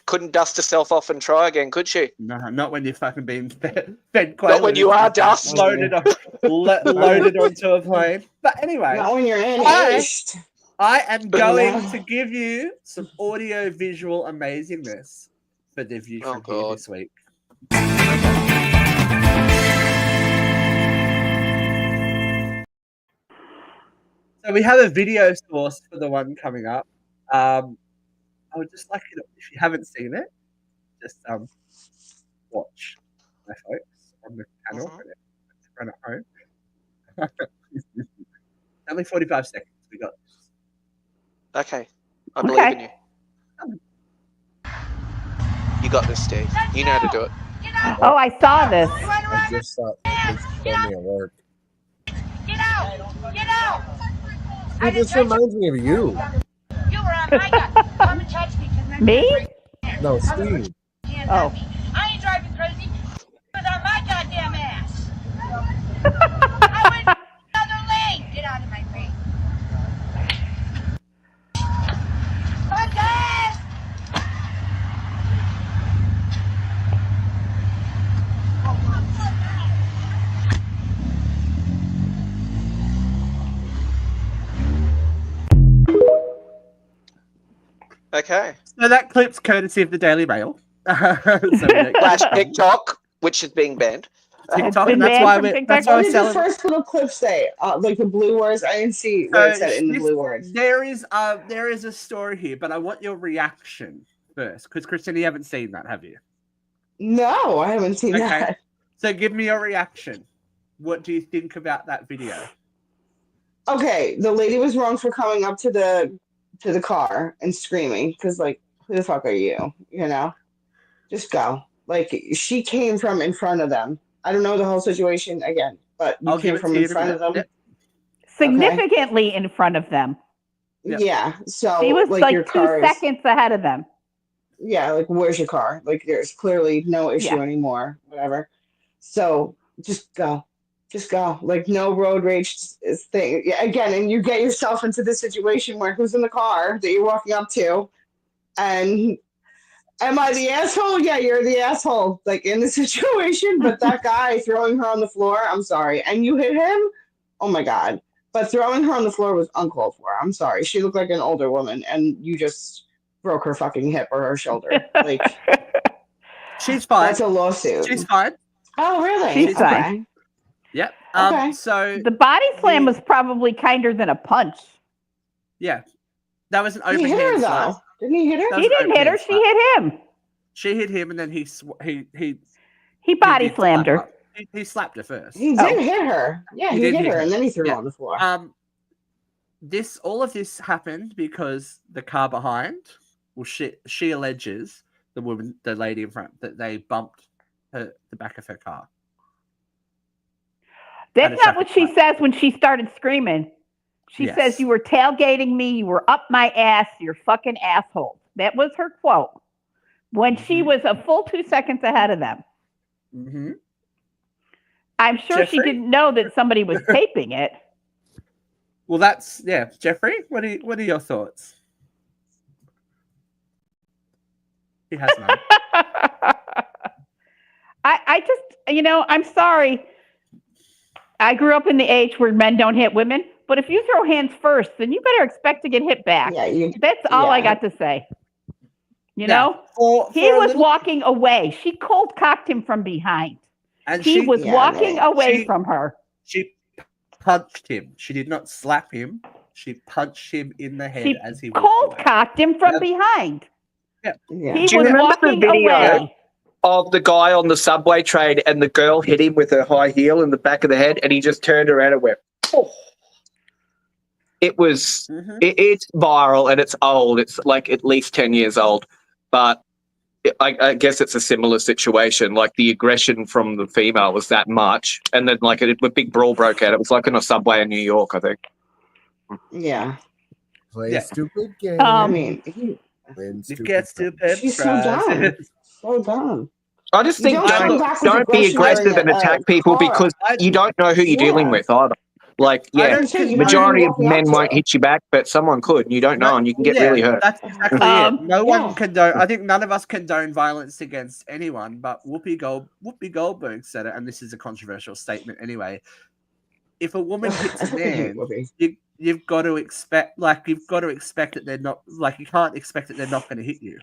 Couldn't dust herself off and try again, could she? No, not when you're fucking being fed quaaludes. Not when you are dust. Loaded onto a plane. But anyway, not when you're in aged. I am going to give you some audio-visual amazingness for the view from here this week. So we have a video source for the one coming up. I would just like you to, if you haven't seen it, just watch my folks on the channel. Run at home. Only 45 seconds. We got this. Okay. I believe in you. You got this, Steve. You know how to do it. Oh, I saw this. I just saw it showed me at work. Get out! Get out! It just reminds me of you. You were on my gut. Come and touch me. Me? No, Steve. Oh. I ain't driving crazy. It was on my goddamn ass. I went another lane. Get out of my face. Podcast! Okay. So that clip's courtesy of the Daily Mail. Flash TikTok, which is being banned. TikTok, and that's why we're What did the first little clip say? Like the blue words? I didn't see what it said in the blue words. There is a story here, but I want your reaction first, because Christina, you haven't seen that, have you? No, I haven't seen that. So give me your reaction. What do you think about that video? Okay, the lady was wrong for coming up to the car and screaming, because like, who the fuck are you? Just go. Like, she came from in front of them. I don't know the whole situation again, but you came from in front of them. Significantly in front of them. Yeah. So she was like your 2 seconds ahead of them. Yeah, like, where's your car? Like, there's clearly no issue anymore. Whatever. So just go. Just go. Like, no road rage thing. Yeah, again, and you get yourself into this situation where who's in the car that you're walking up to, and am I the asshole? Yeah, you're the asshole, like, in the situation. But that guy throwing her on the floor, I'm sorry. And you hit him? Oh, my God. But throwing her on the floor was uncalled for. I'm sorry. She looked like an older woman, and you just broke her fucking hip or her shoulder. Like, she's fine. That's a lawsuit. She's fine. Oh, really? She's fine. Yep. Okay. So the body slam was probably kinder than a punch. Yeah. That was an open He hit her, hand though. slap. Didn't he hit her? He didn't hit her. She hit him. She hit him, and then he body slammed her. He slapped her first. He did hit her. Yeah, he hit her, and then he threw her on the floor. All of this happened because the car behind, well, she alleges the lady in front, that they bumped the back of her car. That's not what she says when she started screaming. She says, "You were tailgating me. You were up my ass. You're fucking asshole." That was her quote when she was a full 2 seconds ahead of them. Mm-hmm. I'm sure she didn't know that somebody was taping it. Well, Jeffrey, what are your thoughts? She has none. I just, I'm sorry. I grew up in the age where men don't hit women, but if you throw hands first, then you better expect to get hit back. Yeah, That's all I got to say. You Yeah, know, for he a was little- walking away. She cold cocked him from behind. and He was walking away she- from her. She punched him. She did not slap him. She punched him in the head She as he cold cocked him from Yep. behind. Yeah. He Do you was remember the walking video? away. Of the guy on the subway train, and the girl hit him with her high heel in the back of the head, and he just turned around and went, oh. It was, it's viral and it's old. It's like at least 10 years old. But I guess it's a similar situation. Like the aggression from the female was that much. And then like a big brawl broke out. It was like in a subway in New York, I think. Yeah. Play stupid game. I mean, You get stupid. she's so dumb. So dumb. I just think don't be aggressive and attack people because you don't know who you're dealing with either. Like, majority of men won't hit you back, but someone could, and you don't know, and you can get really hurt. That's exactly it. No one condone. I think none of us condone violence against anyone, but Whoopi Goldberg said it, and this is a controversial statement anyway. If a woman hits a man, you've got to expect that they're not, like, you can't expect that they're not going to hit you.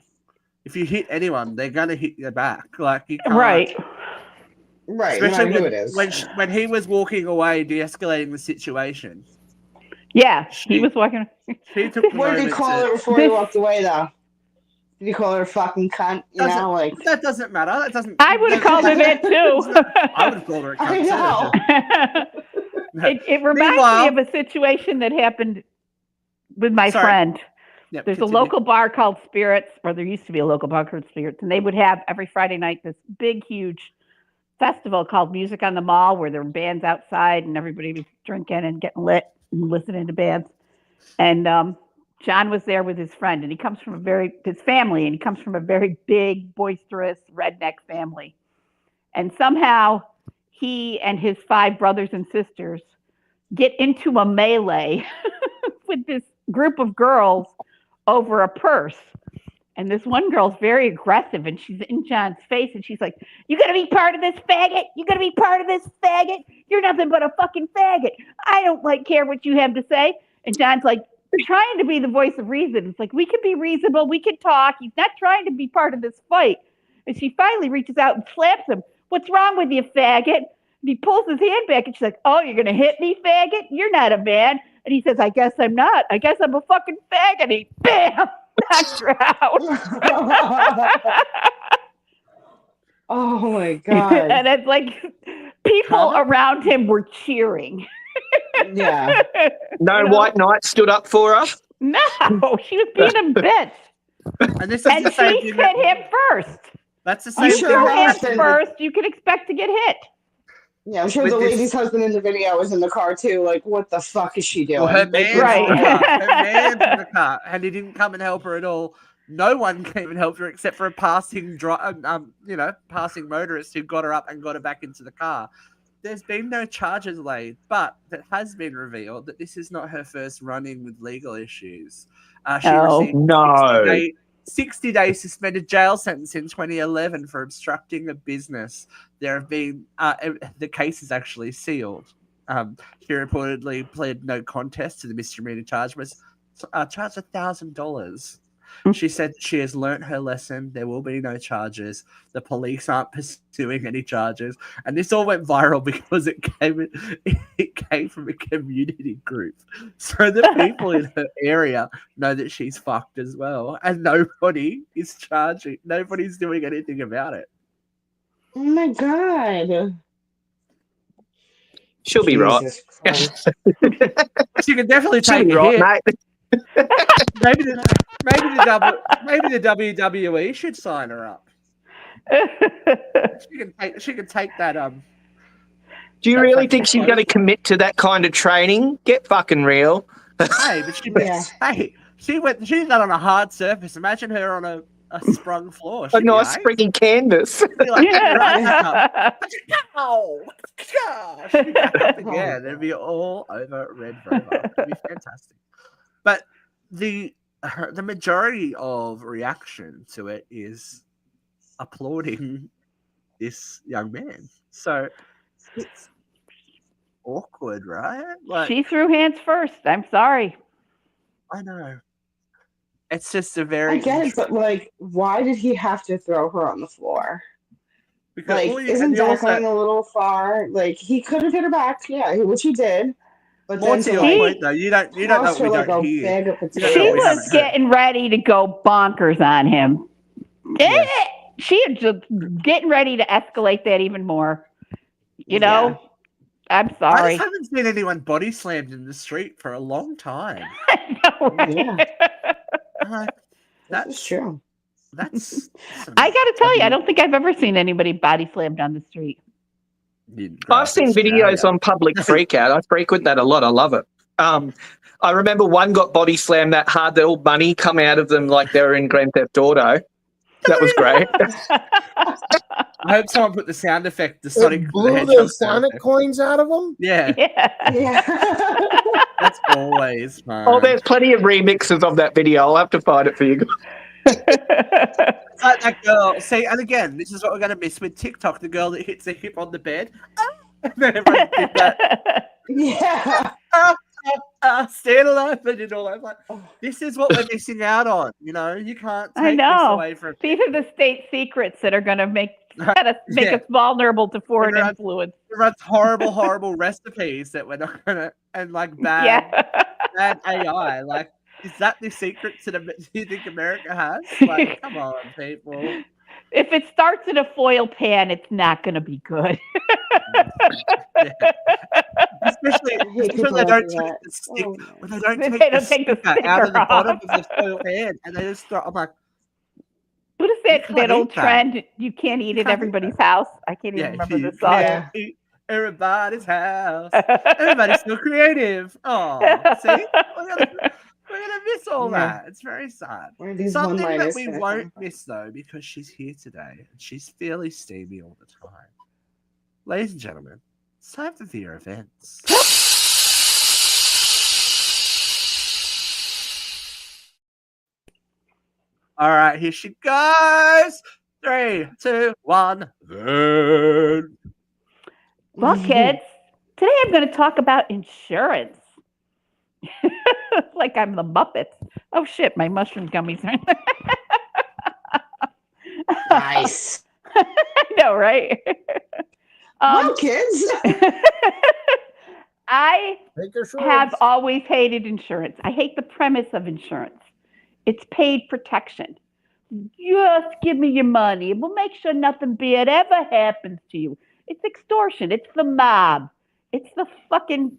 If you hit anyone, they're going to hit you back. Like, you can't. Right, especially no, who it is. when he was walking away, de-escalating the situation. Yeah, he was walking. He took What did he call her before he walked away, though? Did he call her a fucking cunt? That doesn't matter. That doesn't. I would have called her that too. I would have called her a cunt. I know. It reminds me of a situation that happened with my friend. Yep, There's a local bar called Spirits, or there used to be a local bar called Spirits, and they would have every Friday night this big, huge festival called Music on the Mall, where there were bands outside and everybody was drinking and getting lit and listening to bands. And John was there with his friend, and he comes from his family, and he comes from a very big, boisterous redneck family. And somehow he and his 5 brothers and sisters get into a melee with this group of girls over a purse. And this one girl's very aggressive, and she's in John's face, and she's like, "You gonna be part of this, faggot? You gonna be part of this, faggot? You're nothing but a fucking faggot. I don't care what you have to say." And John's like trying to be the voice of reason. It's like, we can be reasonable, we can talk. He's not trying to be part of this fight. And she finally reaches out and slaps him. "What's wrong with you, faggot?" And he pulls his hand back, and she's like, "Oh, you're gonna hit me, faggot? You're not a man." And he says, "I guess I'm not. I guess I'm a fucking faggot." And he, bam, knocked her out. Oh my God. And it's like people around him were cheering. Yeah. No white knight stood up for her? No, she was being a bitch. And this is And the same she thing hit him first. That's the You same throw thing. hands first, you can expect to get hit. Yeah, I'm sure With the this- lady's husband in the video was in the car too. Like, what the fuck is she doing? Well, her man's Right. in the car. Her man's in the car, and he didn't come and help her at all. No one came and helped her except for a passing passing motorist who got her up and got her back into the car. There's been no charges laid, but it has been revealed that this is not her first run-in with legal issues. She received 60-day suspended jail sentence in 2011 for obstructing a business. There have been the case is actually sealed. She reportedly pled no contest to the misdemeanor charge, was charged $1,000. She said she has learnt her lesson. There will be no charges. The police aren't pursuing any charges. And this all went viral because it came from a community group. So the people in her area know that she's fucked as well. And nobody is charging. Nobody's doing anything about it. Oh my God. She'll be right. She can definitely take a hit. Mate. Maybe the WWE should sign her up. She can take that. Do you really think she's going to commit to that kind of training? Get fucking real. Hey, but she's not on a hard surface. Imagine her on a sprung floor. A nice springy canvas. Like, oh gosh! She'd be back up again. It'd be all over Red Rover. It'd be fantastic. But the the majority of reaction to it is applauding this young man. So it's awkward, right? Like, she threw hands first. I'm sorry. I know. It's just a I very get it, but like, why did he have to throw her on the floor? because Like, isn't that going a little far? Like, he could have hit her back, yeah, which he did. But more then to to your like point though, you don't know toss what we her like don't a hear. bag of You don't know She what we potatoes. haven't was heard. getting ready to go bonkers on him. Yes. She was just getting ready to escalate that even more. You know, I'm I sorry. just haven't seen anyone body slammed in the street for a long time. I know, right? Yeah. I'm like, This is true. That's. I got to tell you, I don't think I've ever seen anybody body slammed on the street. I've seen videos on public freakout. I frequent that a lot. I love it. I remember one got body slammed that hard that all money come out of them like they were in Grand Theft Auto. That was great. I hope someone put the sound effect, the It Sonic blew the the Hedgehog sound Sonic effect. coins out of them. Yeah, Yeah. that's always fun. Oh, there's plenty of remixes of that video. I'll have to find it for you. It's like that girl. See, and again, this is what we're going to miss with TikTok. The girl that hits her hip on the bed. And then everyone did that. Yeah. Stand alive and did all that. Like, this is what we're missing out on. You know, you can't I take this know. away from These are the state secrets that are going to make us Yeah. vulnerable to foreign Everyone's- influence. Everyone's horrible recipes that we're not going to, and like bad AI. Like, is that the secret to the you think America has? Like, come on, people. If it starts in a foil pan, it's not going to be good. Especially when they don't take the stick, when they don't take the sticker out of the bottom of the foil pan, and they just throw. I'm like, what is that old trend? You can't eat at everybody's house. I can't even remember the song. Yeah. Eat everybody's house. Everybody's so creative. Oh, see, we're gonna miss all that. It's very sad. Something that we won't miss though, because she's here today and she's fairly steamy all the time. Ladies and gentlemen, it's time for the events. All right, here she goes. 3, 2, 1. Then. Well, kids, today I'm going to talk about insurance. Like I'm the Muppets. Oh shit, my mushroom gummies are in there. Nice. I know, right? Well, kids. I have always hated insurance. I hate the premise of insurance. It's paid protection. Just give me your money. We'll make sure nothing bad ever happens to you. It's extortion. It's the mob. It's the fucking,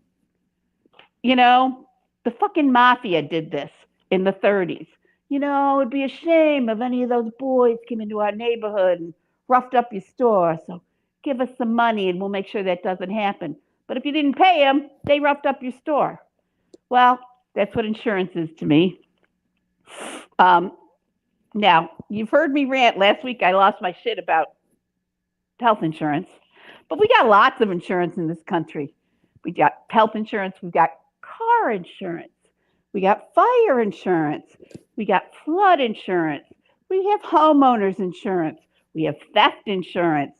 the fucking mafia did this in the 30s. It'd be a shame if any of those boys came into our neighborhood and roughed up your store. So give us some money and we'll make sure that doesn't happen. But if you didn't pay them, they roughed up your store. Well, that's what insurance is to me. Now, you've heard me rant. Last week, I lost my shit about health insurance. But we got lots of insurance in this country. We got health insurance. We've got car insurance. We got fire insurance. We got flood insurance. We have homeowners insurance. We have theft insurance.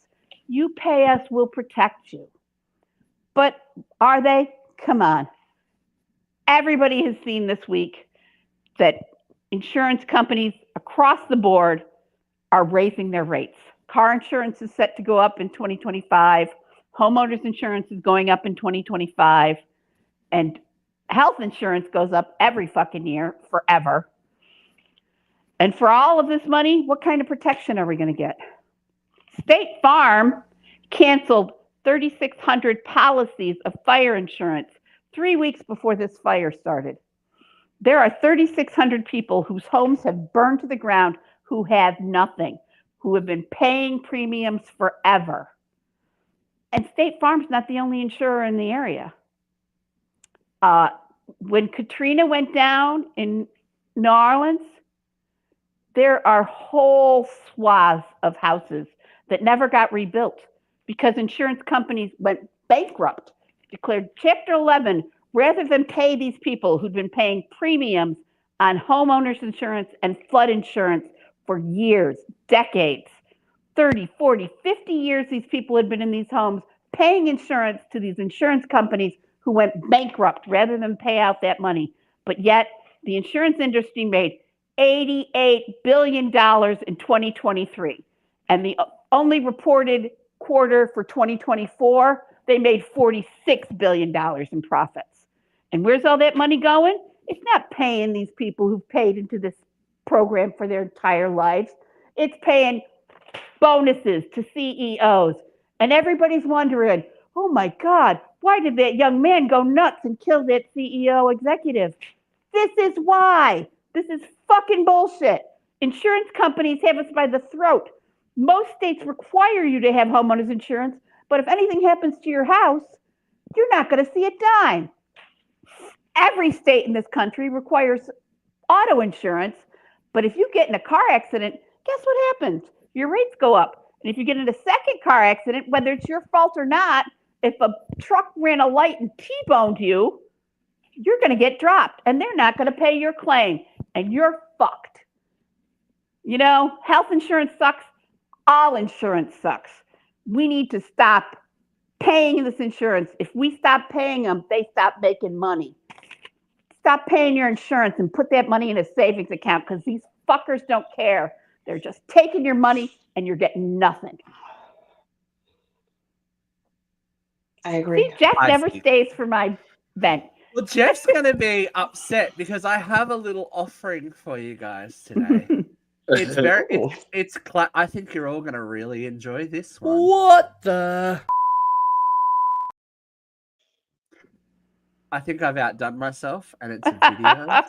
You pay us, we'll protect you. But are they? Come on. Everybody has seen this week that insurance companies across the board are raising their rates. Car insurance is set to go up in 2025. Homeowners insurance is going up in 2025. And health insurance goes up every fucking year, forever. And for all of this money, what kind of protection are we going to get? State Farm canceled 3,600 policies of fire insurance 3 weeks before this fire started. There are 3,600 people whose homes have burned to the ground who have nothing, who have been paying premiums forever. And State Farm's not the only insurer in the area. When Katrina went down in New Orleans, there are whole swaths of houses that never got rebuilt because insurance companies went bankrupt, declared Chapter 11, rather than pay these people who'd been paying premiums on homeowners insurance and flood insurance for years, decades. 30, 40, 50 years these people had been in these homes paying insurance to these insurance companies who went bankrupt rather than pay out that money. But yet the insurance industry made $88 billion in 2023. And the only reported quarter for 2024, they made $46 billion in profits. And where's all that money going? It's not paying these people who've paid into this program for their entire lives. It's paying bonuses to CEOs. And everybody's wondering, oh my God, why did that young man go nuts and kill that CEO executive? This is why. This is fucking bullshit. Insurance companies have us by the throat. Most states require you to have homeowners insurance, but if anything happens to your house, you're not going to see a dime. Every state in this country requires auto insurance, but if you get in a car accident, guess what happens? Your rates go up. And if you get in a second car accident, whether it's your fault or not, if a truck ran a light and T-boned you, you're going to get dropped and they're not going to pay your claim and you're fucked. You know, health insurance sucks. All insurance sucks. We need to stop paying this insurance. If we stop paying them, they stop making money. Stop paying your insurance and put that money in a savings account because these fuckers don't care. They're just taking your money and you're getting nothing. I agree. See, Jeff never stays for my vent. Well, Jeff's going to be upset because I have a little offering for you guys today. It's very, I think you're all going to really enjoy this one. What the? I think I've outdone myself and it's a video.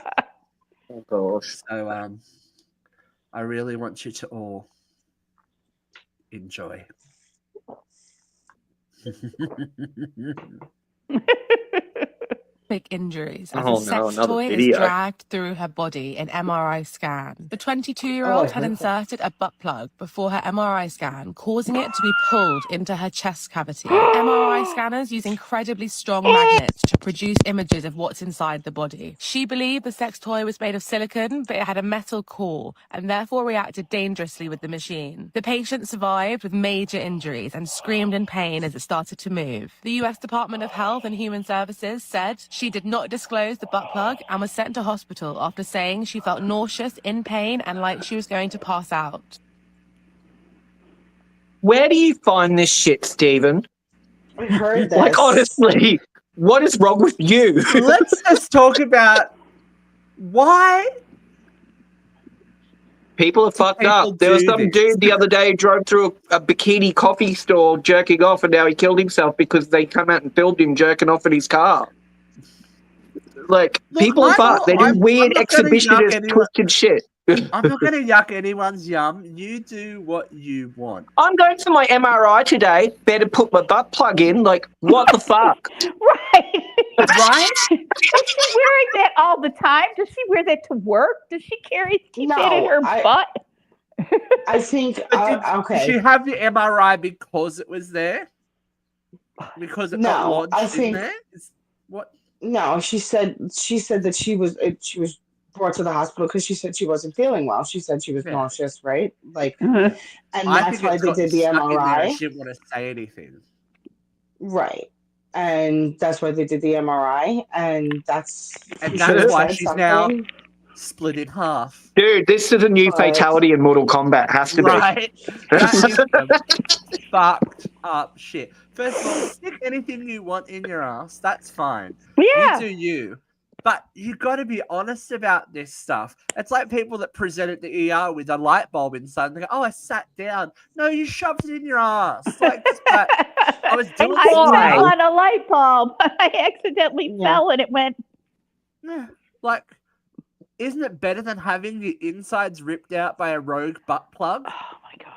Oh, gosh. So, I really want you to all enjoy. Injuries as a sex toy is dragged through her body in MRI scan. The 22-year-old had inserted a butt plug before her MRI scan, causing it to be pulled into her chest cavity. MRI scanners use incredibly strong magnets to produce images of what's inside the body. She believed the sex toy was made of silicone, but it had a metal core and therefore reacted dangerously with the machine. The patient survived with major injuries and screamed in pain as it started to move. The U.S. Department of Health and Human Services said she did not disclose the butt plug and was sent to hospital after saying she felt nauseous, in pain, and like she was going to pass out. Where do you find this shit, Stephen? I heard this. Like, honestly, what is wrong with you? Let's just talk about why people are fucked up. There was some dude the other day who drove through a bikini coffee store jerking off, and now he killed himself because they come out and filmed him jerking off in his car. Like, look, people are fucked. They do weird exhibitionist twisted shit. I'm not going to yuck anyone's yum. You do what you want. I'm going for my MRI today. Better put my butt plug in. Like, what the fuck? Right. Right? Is she wearing that all the time? Does she wear that to work? Does she keep that in her butt? I think, okay. Did she have the MRI because it was there? Because it got lodged in there? What? No, she said that she was brought to the hospital because she said she wasn't feeling well. She said she was nauseous, right? Like, and that's why they did the MRI. She didn't want to say anything, right? And that's why they did the MRI, and that's why she's now split in half. Dude, this is a new fatality in Mortal Kombat. Has to be. Right. That is some fucked up shit. First of all, stick anything you want in your ass. That's fine. Yeah. You do you. But you got to be honest about this stuff. It's like people that present at the ER with a light bulb inside and they go, oh, I sat down. No, you shoved it in your ass. Like, I was doing I fell on a light bulb. I accidentally fell and it went. Yeah. Like, isn't it better than having the insides ripped out by a rogue butt plug? Oh, my God.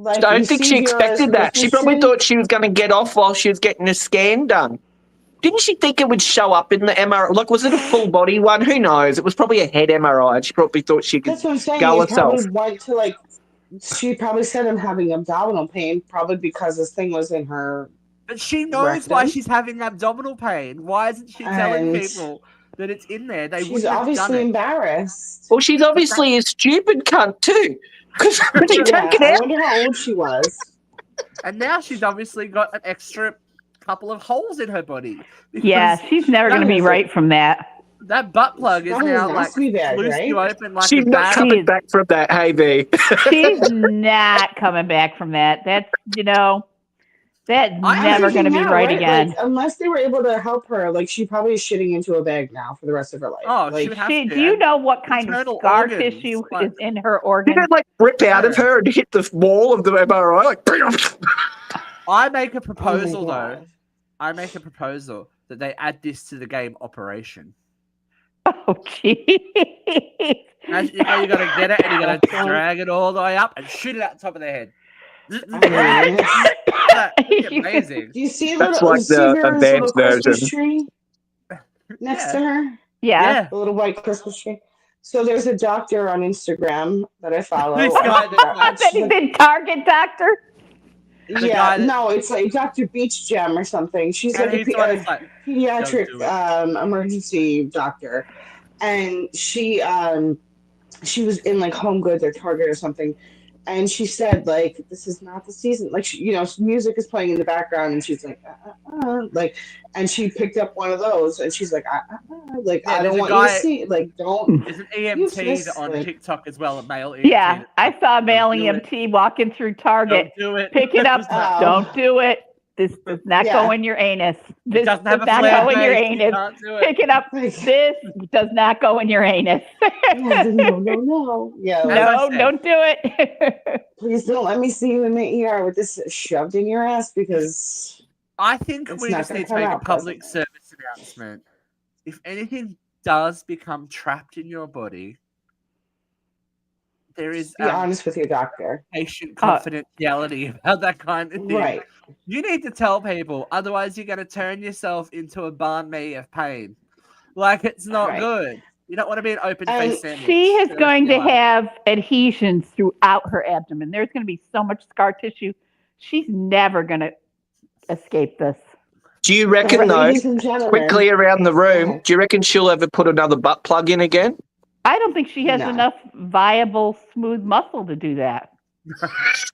I don't think she expected that. She probably thought she was going to get off while she was getting a scan done. Didn't she think it would show up in the MRI? Like, was it a full body one? Who knows? It was probably a head MRI. And she probably thought she could go herself. She probably said I'm having abdominal pain, probably because this thing was in her. But she knows why she's having abdominal pain. Why isn't she telling people that it's in there, they She's wouldn't have done obviously it. embarrassed. Well, she's obviously a stupid cunt too. Because when you take it I out, wonder how old she was. And now she's obviously got an extra couple of holes in her body. Yeah, she's never going to be right from that. That butt plug is Probably now an like ostomy bag, loose right? you open like she's a not bag. coming back from that. Hey, V. She's not coming back from that. That's, that's I'm never going to thinking be now, right again. Like, unless they were able to help her, like she probably is shitting into a bag now for the rest of her life. Oh, like, she would have to. Do you know what kind of internal scar organs, tissue like- is in her Did organs? it like rip out of her and hit the wall of the MRI? Like, I make a oh proposal my though. God. I make a proposal that they add this to the game Operation. Oh, jeez. As you got to get it and you got to drag it all the way up and shoot it out the top of their head. That'd be amazing. Do you see That's little like the Seaver's advanced little Christmas version. tree next to her? Yeah. The little white Christmas tree. So there's a doctor on Instagram that I follow. This guy I bet he's in Target, doctor. Yeah, no, it's like Dr. Beach Gem or something. She's like a pediatric emergency doctor, and she was in like Home Goods or Target or something, and she said like this is not the season. Like music is playing in the background, and she's like like, and she picked up one of those, and she's like like I don't want you to see like don't. There's an EMT on TikTok as well, a male EMT. Yeah, I saw a male EMT walking through Target. Don't do it. Pick it up. Don't do it. This does not go in your anus. This does not go in your anus. Pick it up. This does not go in your anus. No. Yeah. No, don't do it. Please don't let me see you in the ER with this shoved in your ass because I think we just need to make a public service announcement. If anything does become trapped in your body, there is be honest with your doctor. Patient confidentiality about that kind of thing. Right. You need to tell people, otherwise you're going to turn yourself into a banh mi of pain. Like it's not good. You don't want to be an open face sandwich. She is going to have adhesions throughout her abdomen. There's going to be so much scar tissue. She's never going to escape this. Do you reckon, though, quickly around the room, do you reckon she'll ever put another butt plug in again? I don't think she has enough viable, smooth muscle to do that.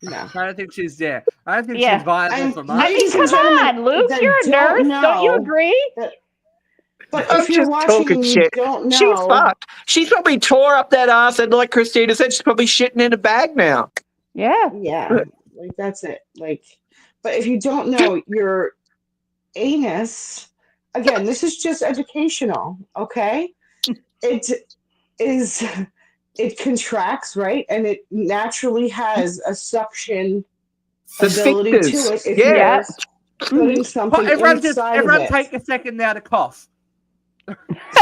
No. I don't think she's there. I don't think she's viable for muscle. I mean, come on, Luke. You're a nurse. Don't you agree? But I'm if you're just watching talking and you shit. don't know. She's fucked. She's probably tore up that ass, and like Christina said, she's probably shitting in a bag now. Yeah. Yeah. Like that's it. Like, but if you don't know your anus, again, this is just educational, okay? It contracts, right? And it naturally has a suction ability to it. If you're putting something inside everyone of it. take a second now to cough.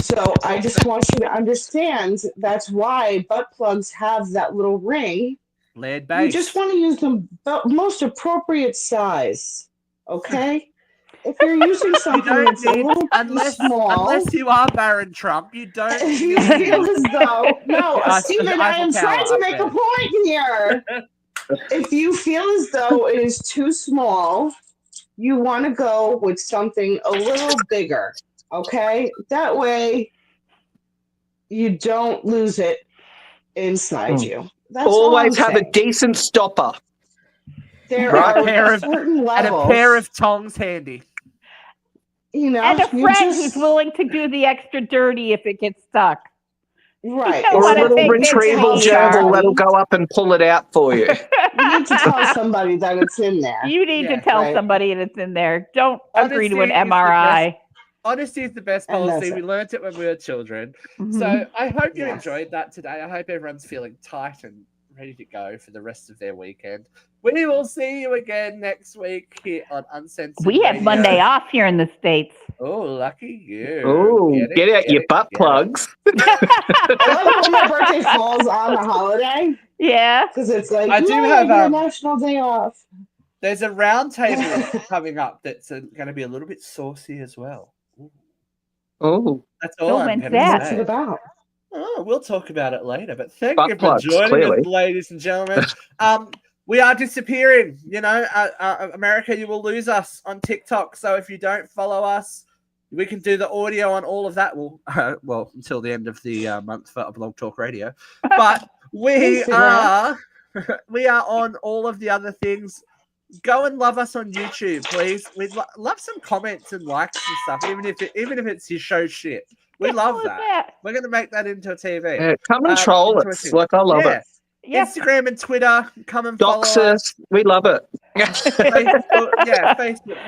So I just want you to understand that's why butt plugs have that little ring. Lead base. You just want to use the most appropriate size, okay? If you're using something that's a little small, unless you are Baron Trump, you don't. If you feel as though, no, Stephen, I am trying to make a point here. If you feel as though it is too small, you want to go with something a little bigger, okay? That way, you don't lose it inside you. That's always all I'm have saying. a decent stopper. There are And certain a levels. pair of tongs handy. You know, and a friend who's willing to do the extra dirty if it gets stuck. Right. Or a little retrieval gerbil that'll go up and pull it out for you. You need to tell somebody that it's in there. You need to tell somebody it's in there. Don't agree to an Honesty is the MRI. Honesty is the best And policy. that's We it. learnt it when we were children. So I hope you enjoyed that today. I hope everyone's feeling tight and ready to go for the rest of their weekend. We will see you again next week here on Uncensored We have Radio. Monday off here in the States. Oh, lucky you. Oh, get out your butt plugs. I love when my birthday falls on a holiday. Yeah. Because it's like, I do have your national day off. There's a round table coming up that's going to be a little bit saucy as well. Oh. That's all I'm going to say. What's it about? Oh, we'll talk about it later. But thank Butt you for plugs, joining clearly. us, ladies and gentlemen. We are disappearing. You know, America, you will lose us on TikTok. So if you don't follow us, We can do the audio on all of that. Well, until the end of the month for Blog Talk Radio. But we are on all of the other things. Go and love us on YouTube, please. We'd love some comments and likes and stuff, even if it's your show shit. We love that. We're going to make that into a TV. Yeah, come and troll us. Like, I love it. Yeah. Instagram and Twitter, come and Dox follow us. We love it. Facebook.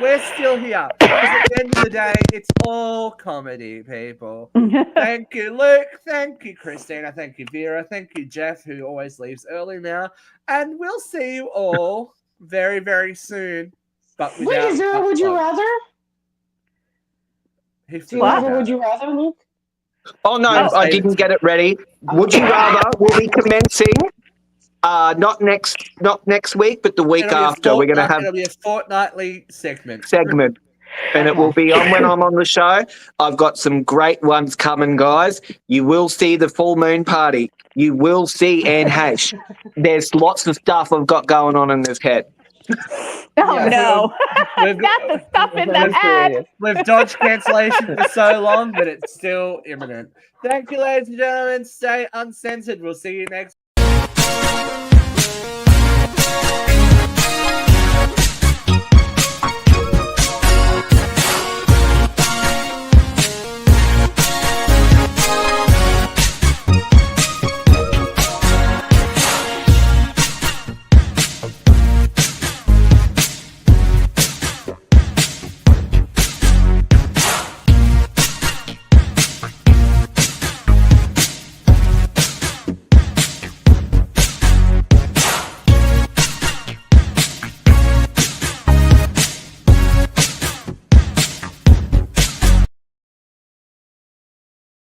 We're still here. Because at the end of the day, it's all comedy, people. Thank you, Luke. Thank you, Christina. Thank you, Vera. Thank you, Jeff, who always leaves early now. And we'll see you all very, very soon. But wait, is there a would you rather? Do you have a would you rather, Luke? Oh, no, I didn't get it ready. Would you rather will be commencing not next week, but the week after. We're going to have it'll be a fortnightly segment. And it will be on when I'm on the show. I've got some great ones coming, guys. You will see the full moon party. You will see Anne Heche. There's lots of stuff I've got going on in this head. Oh, no. Not the stuff in the head. We've dodged cancellation for so long, but it's still imminent. Thank you, ladies and gentlemen. Stay uncensored. We'll see you next